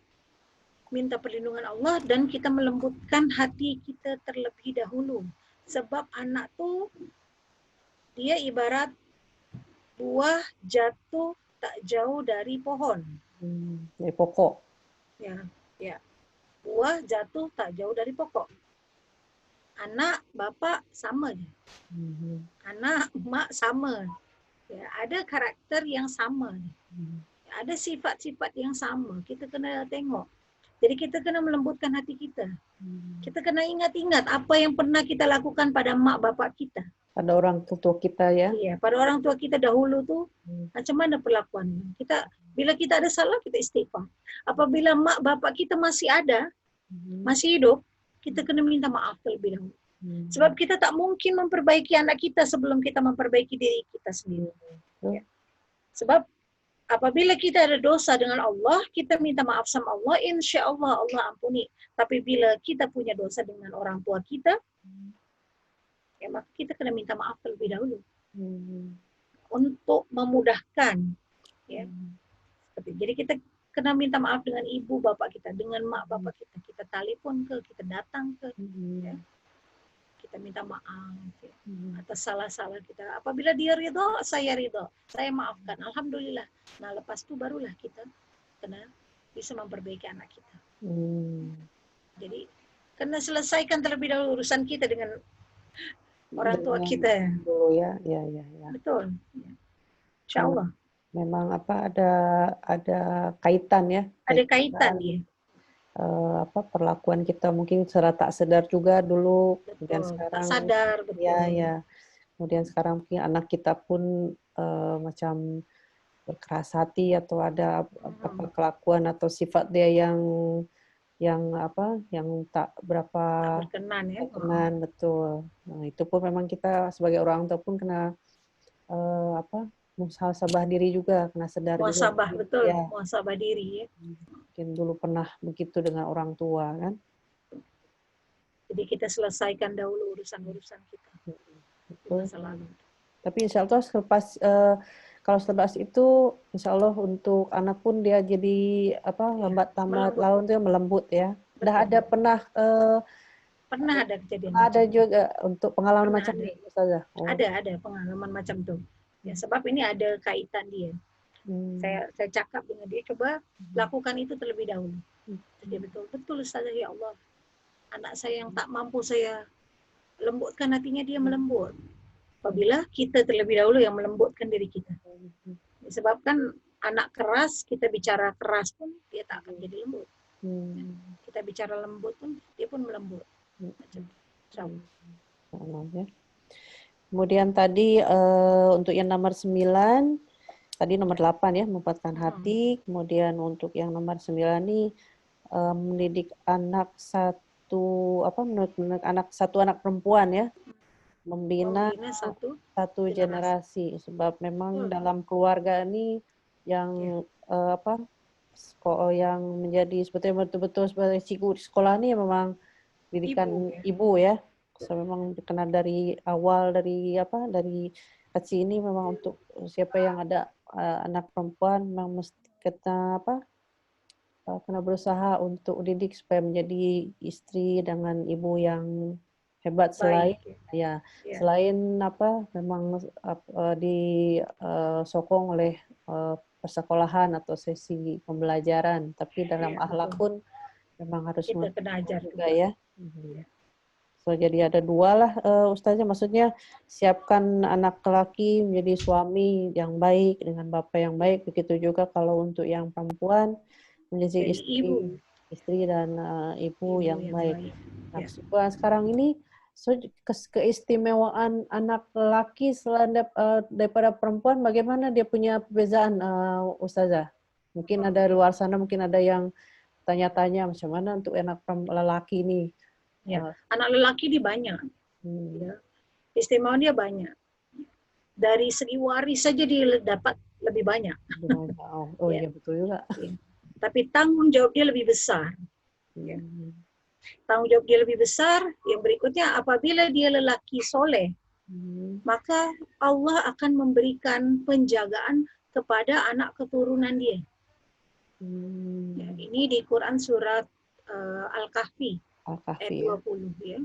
minta perlindungan Allah, dan kita melembutkan hati kita terlebih dahulu. Sebab anak tuh, dia ibarat buah jatuh tak jauh dari pohon. Dari pokok. Ya. Buah jatuh tak jauh dari pokok. Anak, bapak sama. Anak, emak sama. Ya, ada karakter yang sama. Ada sifat-sifat yang sama. Kita kena tengok. Jadi kita kena melembutkan hati kita. Kita kena ingat-ingat apa yang pernah kita lakukan pada mak bapak kita. Pada orang tua kita ya. Iya, pada orang tua kita dahulu tuh macam mana perlakuan kita. Bila kita ada salah, kita istighfar. Apabila mak bapak kita masih ada, masih hidup, kita kena minta maaf terlebih dahulu. Sebab kita tak mungkin memperbaiki anak kita sebelum kita memperbaiki diri kita sendiri. Ya. Sebab apabila kita ada dosa dengan Allah, kita minta maaf sama Allah, insya Allah Allah ampuni. Tapi bila kita punya dosa dengan orang tua kita, ya maka kita kena minta maaf terlebih dahulu. Untuk memudahkan. Ya. Jadi kita kena minta maaf dengan ibu bapak kita, dengan mak bapak kita. Kita telepon ke, kita datang ke. Ya. Kita minta maaf ya, atas salah-salah kita. Apabila dia ridho, saya ridho. Saya maafkan. Alhamdulillah. Nah, lepas itu barulah kita kena bisa memperbaiki anak kita. Jadi, kena selesaikan terlebih dahulu urusan kita dengan orang tua kita. Dulu ya. Betul. Ya. Insya Allah. Memang ada kaitan ya. Ada kaitan ya. Perlakuan kita mungkin secara tak sadar juga dulu, kemudian sekarang tak sadar, betul. Ya. Kemudian sekarang mungkin anak kita pun macam berkeras hati atau ada kelakuan atau sifat dia yang tak berapa berkenan, betul. Nah, itu pun memang kita sebagai orang tua pun kena muhasabah diri juga, kena sadar muhasabah, juga. Betul, ya. Muhasabah diri ya. Mungkin dulu pernah begitu dengan orang tua kan. Jadi kita selesaikan dahulu urusan-urusan kita di masa lalu. Tapi insya Allah kalau selepas itu insya Allah untuk anak pun dia jadi lambat laun dia melembut ya. Betul. Udah ada pernah ada kejadian. Ada juga untuk pengalaman macam ini, Ustazah. Ada pengalaman macam itu. Ya, sebab ini ada kaitan dia. Saya cakap dengan dia, coba lakukan itu terlebih dahulu. Jadi betul Ustazah, ya Allah. Anak saya yang tak mampu saya lembutkan hatinya, dia melembut. Apabila kita terlebih dahulu yang melembutkan diri kita. Disebabkan anak keras, kita bicara keras pun dia tak akan jadi lembut. Kita bicara lembut pun dia pun melembut. Kemudian tadi untuk yang nomor 9, tadi nomor 8 ya, membuatkan hati. Kemudian untuk yang nomor 9 ini mendidik anak satu anak perempuan ya, membina satu generasi. Sebab memang dalam keluarga ini yang yang menjadi sebetulnya betul-betul sebagai cikgu di sekolah ini memang didikan ibu ya. So, memang dikenal dari awal dari kecil ini memang untuk siapa yang ada anak perempuan memang mesti kena berusaha untuk didik supaya menjadi istri dengan ibu yang hebat. Selain memang disokong oleh persekolahan atau sesi pembelajaran, tapi dalam akhlak pun memang harus kita kena ajar juga ya. So, jadi ada dua lah Ustazah, maksudnya siapkan anak lelaki menjadi suami yang baik dengan bapak yang baik, begitu juga kalau untuk yang perempuan menjadi istri dan ibu yang baik. Nah, sekarang ini keistimewaan anak lelaki selain daripada perempuan, bagaimana dia punya perbezaan Ustazah? Mungkin ada di luar sana, mungkin ada yang tanya-tanya macam mana untuk anak lelaki ini. Ya, anak lelaki dia banyak. Ya. Istimewaan dia banyak. Dari segi waris saja dia dapat lebih banyak. Iya betul juga. Ya. Tapi tanggung jawab dia lebih besar. Ya. tanggung jawab dia lebih besar. Yang berikutnya, apabila dia lelaki soleh, maka Allah akan memberikan penjagaan kepada anak keturunan dia. Ya, ini di Quran surat Al-Kahfi ayat 20 ya.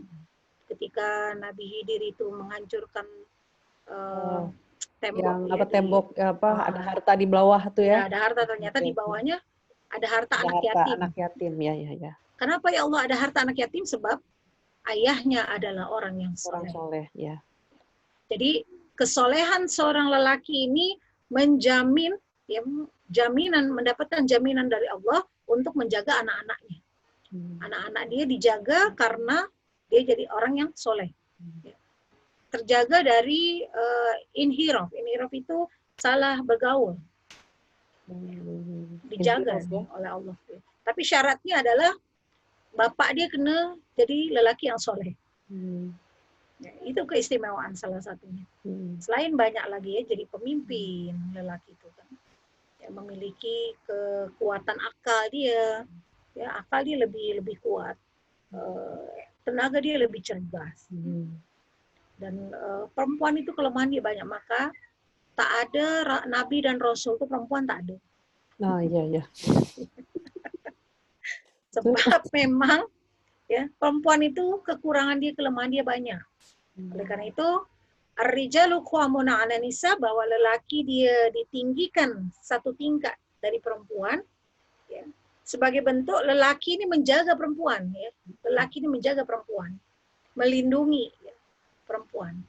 Ketika Nabi Khidir itu menghancurkan tembok yang apa tembok ada harta di bawah tuh ya. Ada harta, ternyata di bawahnya ada harta anak yatim. Anak yatim ya. Kenapa ya Allah ada harta anak yatim? Sebab ayahnya adalah orang yang soleh. Orang soleh ya. Jadi kesolehan seorang lelaki ini menjamin ya, mendapatkan jaminan dari Allah untuk menjaga anak-anaknya. Anak-anak dia dijaga karena dia jadi orang yang soleh. Terjaga dari inhiraf. Inhiraf itu salah bergaul. Dijaga oleh Allah. Tapi syaratnya adalah bapak dia kena jadi lelaki yang soleh. Ya, itu keistimewaan salah satunya. Selain banyak lagi ya, jadi pemimpin lelaki itu kan. Ya, memiliki kekuatan akal dia. Ya, akal dia lebih kuat. Tenaga dia lebih cerdas. Dan perempuan itu kelemahan dia banyak, maka tak ada nabi dan rasul itu perempuan tak ada. Nah, iya. Sebab memang ya perempuan itu kekurangan dia, kelemahan dia banyak. Oleh karena itu ar-rijalu qawwamuna 'alan nisa, bahwa lelaki dia ditinggikan satu tingkat dari perempuan ya. Sebagai bentuk lelaki ini menjaga perempuan ya. Lelaki ini menjaga perempuan, melindungi ya, perempuan.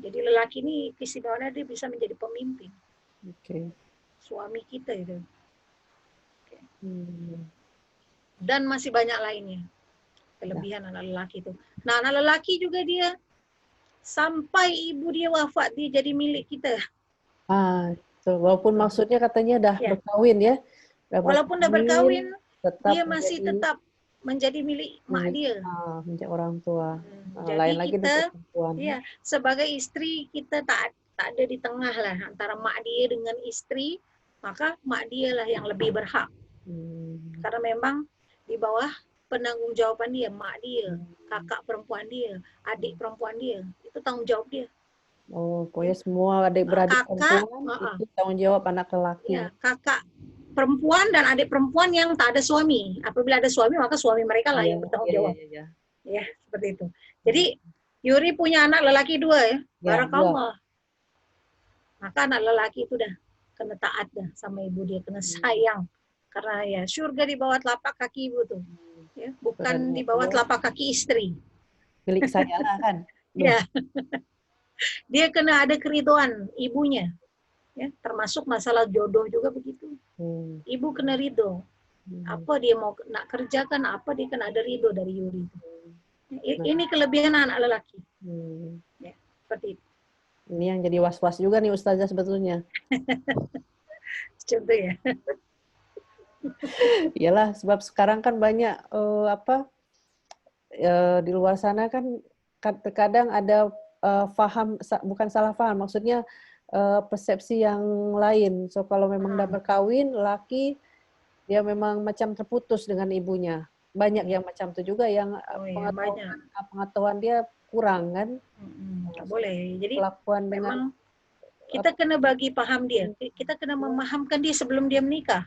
Jadi lelaki ini keistimewaan dia bisa menjadi pemimpin. Suami kita itu. Dan masih banyak lainnya kelebihan anak lelaki itu. Nah, anak lelaki juga dia sampai ibu dia wafat dia jadi milik kita. Walaupun maksudnya katanya dah berkawin ya. Walaupun dah berkawin, dia masih tetap menjadi milik mak dia. Menjadi orang tua. Jadi Lain lagi kita, perempuan. Ya, sebagai istri kita tak ada di tengah lah antara mak dia dengan istri, maka mak dia lah yang lebih berhak. Karena memang di bawah penanggung jawaban dia, mak dia, kakak perempuan dia, adik perempuan dia, itu tanggung jawab dia. Pokoknya semua adik-beradik perempuan itu tanggung jawab anak lelaki. Ya, kakak perempuan dan adik perempuan yang tak ada suami. Apabila ada suami, maka suami mereka lah yang bertanggung jawab. Ya, seperti itu. Jadi Yuri punya anak lelaki 2 ya, barakallah. Maka anak lelaki itu dah kena taat dah sama ibu dia, kena sayang. Karena ya surga di bawah telapak kaki ibu tuh. Ya, bukan di bawah telapak kaki istri. Milik saya lah kan. Ya. Dia kena ada keridhaan ibunya. Ya, termasuk masalah jodoh juga begitu. Ibu kena ridho. Apa dia mau nak kerjakan, apa dia kena ada ridho dari Yuri. Ini kelebihan anak lelaki. Ya, seperti itu. Ini yang jadi was-was juga nih Ustazah sebetulnya. Contoh ya. Iyalah, sebab sekarang kan banyak di luar sana kan terkadang ada bukan salah paham, maksudnya persepsi yang lain. So kalau memang udah berkawin, laki dia memang macam terputus dengan ibunya. Banyak yang macam itu juga yang pengetahuan dia kurang kan. Tak boleh. Jadi kelakuan memang kita kena bagi paham dia. Kita kena memahamkan dia sebelum dia menikah.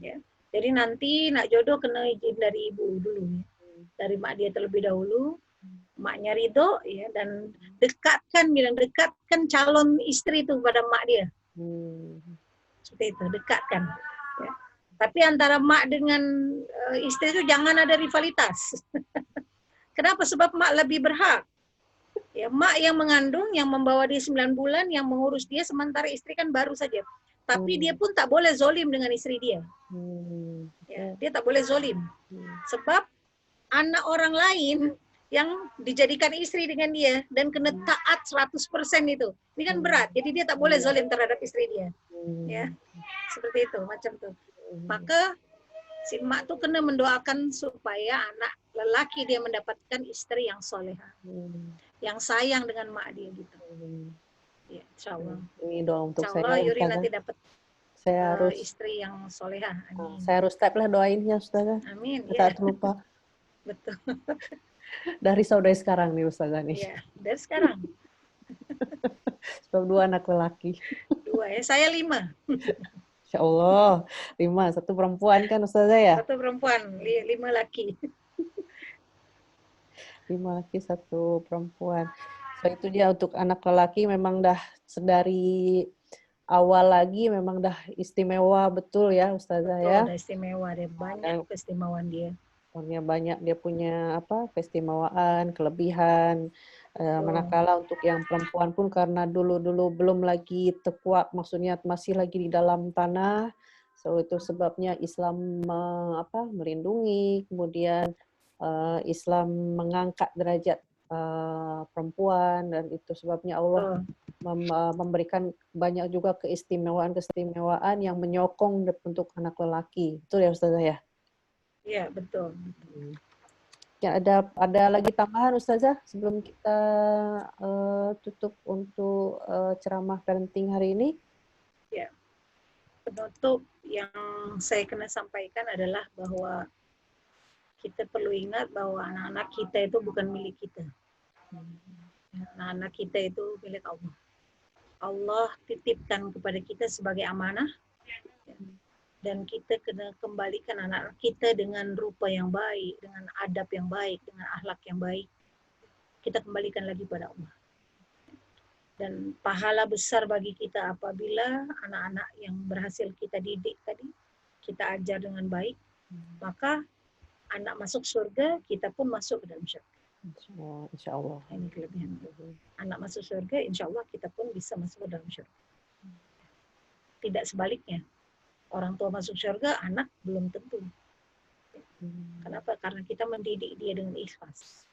Ya. Jadi nanti nak jodoh kena izin dari ibu dulu. Dari mak dia terlebih dahulu. Maknya ridho ya, dan dekatkan calon istri itu pada mak dia. Seperti itu, dekatkan. Ya. Tapi antara mak dengan istri itu jangan ada rivalitas. Kenapa? Sebab mak lebih berhak. Ya, mak yang mengandung, yang membawa dia 9 bulan, yang mengurus dia, sementara istri kan baru saja. Tapi dia pun tak boleh zolim dengan istri dia. Ya, dia tak boleh zolim. Sebab anak orang lain yang dijadikan istri dengan dia dan kena taat 100% itu. Ini kan berat. Jadi dia tak boleh zalim terhadap istri dia. Ya. Seperti itu, macam itu. Maka si mak tuh kena mendoakan supaya anak lelaki dia mendapatkan istri yang solehah. Yang sayang dengan mak dia gitu. Ya, insyaallah. Ini doa untuk insyaallah saya. Yuri nanti dapat harus istri yang solehah. Amin. Saya harus type lah doainnya, Ustazah. Amin. Saya tak lupa. betul. Dari saudara sekarang nih Ustazah nih. Iya, dari sekarang. Sebab 2 anak lelaki. 2 ya, saya 5. Insya Allah, 5, 1 perempuan kan Ustazah ya? 1 perempuan, 5 laki. 5 laki, 1 perempuan. So itu dia untuk anak lelaki memang dah sedari awal lagi memang dah istimewa betul ya Ustazah Betul, ya. udah istimewa, ada banyak Dan keistimewaan dia. punya banyak, dia punya apa keistimewaan, kelebihan. Betul. Manakala untuk yang perempuan pun karena dulu-dulu belum lagi terkuat, maksudnya masih lagi di dalam tanah. So itu sebabnya Islam melindungi, kemudian Islam mengangkat derajat perempuan, dan itu sebabnya Allah Betul. memberikan banyak juga keistimewaan-keistimewaan yang menyokong untuk anak lelaki. Betul ya Ustazah ya? Iya, betul. Ya, ada lagi tambahan Ustazah sebelum kita tutup untuk ceramah parenting hari ini? Ya, penutup yang saya kena sampaikan adalah bahwa kita perlu ingat bahwa anak-anak kita itu bukan milik kita. Anak-anak kita itu milik Allah. Allah titipkan kepada kita sebagai amanah, dan kita kena kembalikan anak kita dengan rupa yang baik, dengan adab yang baik, dengan akhlak yang baik. Kita kembalikan lagi pada Allah. Dan pahala besar bagi kita apabila anak-anak yang berhasil kita didik tadi, kita ajar dengan baik, maka anak masuk surga, kita pun masuk ke dalam surga. Insya Allah. Ini kelebihan. Anak masuk surga, insya Allah kita pun bisa masuk ke dalam surga. Tidak sebaliknya. Orang tua masuk surga, anak belum tentu. Kenapa? Karena kita mendidik dia dengan ikhlas.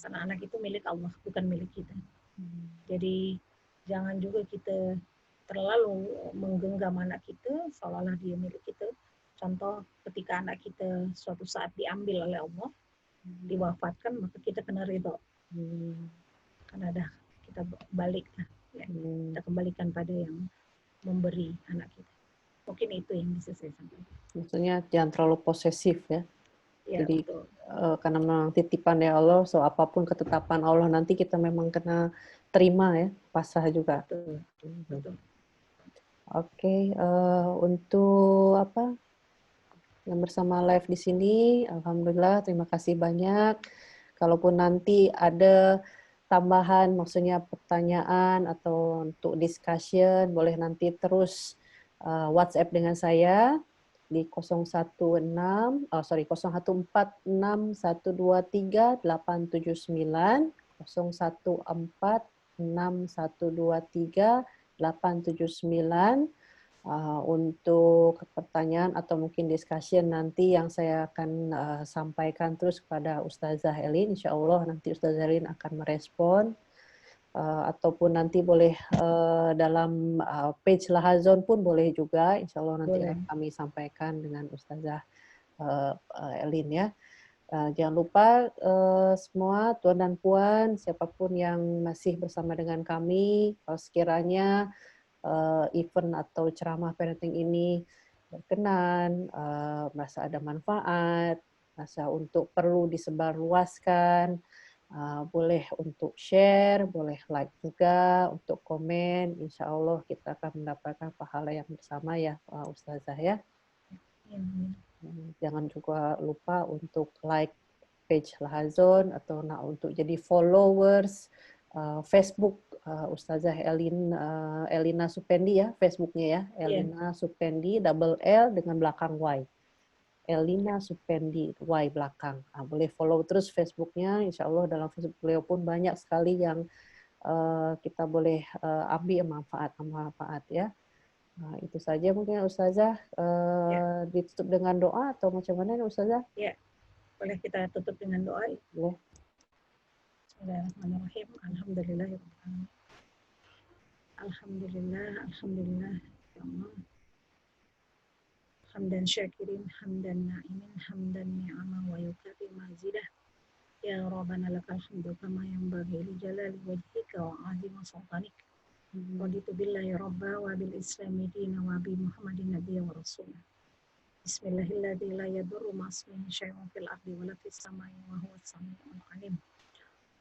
Karena anak itu milik Allah, bukan milik kita. Jadi jangan juga kita terlalu menggenggam anak kita seolah-olah dia milik kita. Contoh ketika anak kita suatu saat diambil oleh Allah, diwafatkan, maka kita kena ridho. Karena dah kita balik lah, ya. Kita kembalikan pada yang memberi anak kita. Mungkin itu yang bisa saya sampaikan. Maksudnya jangan terlalu posesif ya. Ya, Jadi betul. Karena memang titipan ya Allah, so apapun ketetapan Allah nanti kita memang kena terima ya, pasrah juga. Betul. Betul. Oke, untuk yang bersama live di sini, alhamdulillah terima kasih banyak. Kalaupun nanti ada tambahan, maksudnya pertanyaan atau untuk discussion, boleh nanti terus WhatsApp dengan saya di 0146123 879. Untuk pertanyaan atau mungkin discussion nanti yang saya akan sampaikan terus kepada Ustazah Elin. Insya Allah nanti Ustazah Elin akan merespon. Ataupun nanti boleh dalam page Lahazon pun boleh juga. Insya Allah nanti akan kami sampaikan dengan Ustazah Elin ya. Jangan lupa semua Tuan dan Puan, siapapun yang masih bersama dengan kami, kalau sekiranya event atau ceramah parenting ini berkenan, merasa ada manfaat, merasa untuk perlu disebarluaskan, boleh untuk share, boleh like juga, untuk komen. Insya Allah kita akan mendapatkan pahala yang bersama ya, Ustazah ya. Jangan juga lupa untuk like page Lahazon atau untuk jadi followers Facebook Ustazah Elina Supendi ya, Facebooknya ya, Elina Supendi double L dengan belakang Y. Elina Supendi Y belakang. Boleh follow terus Facebooknya. Insya Allah dalam Facebook beliau pun banyak sekali yang kita boleh ambil manfaat ya. Itu saja mungkin Ustazah. Ditutup dengan doa atau macam mana Ustazah? Ya, boleh kita tutup dengan doa. Boleh. Bismillahirrahmanirrahim. Alhamdulillah, alhamdulillah, ya Allah. Hamdan syakirin, hamdan na'imin, hamdan ni'ama wa yukafi mazidah. Ya Rabbana lakal hamdu kama yanbaghi li jalali wajhika wa 'azimi sultanik. Raditu billahi rabba wa bil islami dina wa bi Muhammadin nabiyya wa rasulah. Bismillahirrahmanirrahim. La yadurru ma'asmihi syai'un fil ardi wa la fis samai wa huwas samiul alim.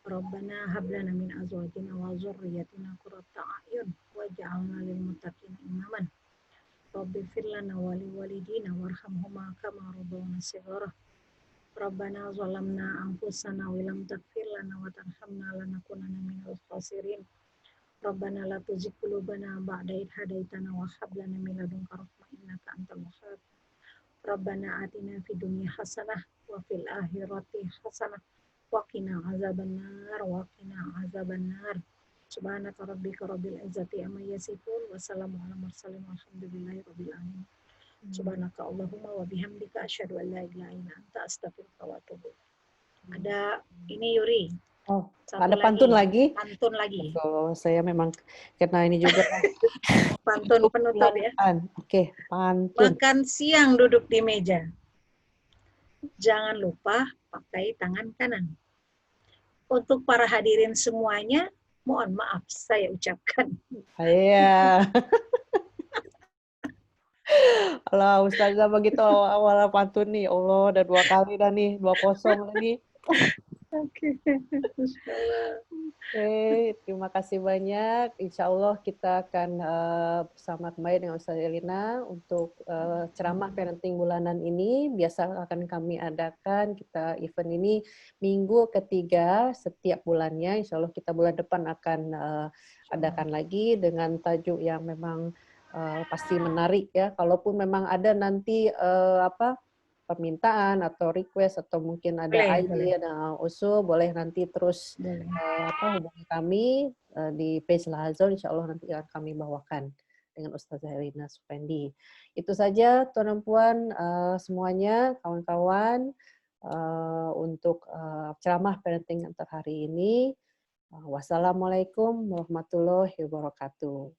Rabbana hab lana min azwajina wa dzurriyyatina qurrata a'yun waj'alna lil muttaqina imaman. Rabbi fir lana wa li walidina warhamhuma kama rabbayana shighara. Rabbana zalamna anfusana wa lam taghfir lana wa tarhamna lanakunanna minal khasirin. Rabbana la tuzigh qulubana ba'da idh hadaitana wa hab lana min ladunka rahmah innaka antal wahhab. Rabbana atina fid dunya hasanah wa fil akhirati hasanah wa qina azabannar wa qina azabannar. Subhanaka rabbika rabbil izzati amma yasifun wa salamun ala mursalin walhamdulillahi rabbil alamin. Subhanaka Allahumma wa bihamdika asyhadu an la ilaha illa anta astaghfiruka wa atubu ilaik. Ada ini Yuri. Oh, Satu ada pantun lagi? Pantun lagi. Oh, saya memang kena ini juga. Pantun penutup ya. Oke, pantun. Makan siang duduk di meja. Jangan lupa pakai tangan kanan. Untuk para hadirin semuanya, mohon maaf saya ucapkan. Iya. Allah, Ustazah begitu awal pantun nih. Allah, udah 2 kali dah nih, 2-0 nih. Oke. Oke, terima kasih banyak. Insya Allah kita akan bersama kembali dengan Ustazah Elina untuk ceramah parenting bulanan ini. Biasa akan kami adakan kita event ini minggu ketiga setiap bulannya. Insya Allah kita bulan depan akan adakan lagi dengan tajuk yang memang pasti menarik ya. Kalaupun memang ada nanti permintaan atau request atau mungkin ada ide, ada usul, boleh nanti terus hubungi kami di page Lahazon. Insya Allah nanti akan kami bawakan dengan Ustazah Elina Supendi. Itu saja tuan dan puan semuanya, kawan-kawan, untuk ceramah parenting untuk hari ini. Wassalamualaikum warahmatullahi wabarakatuh.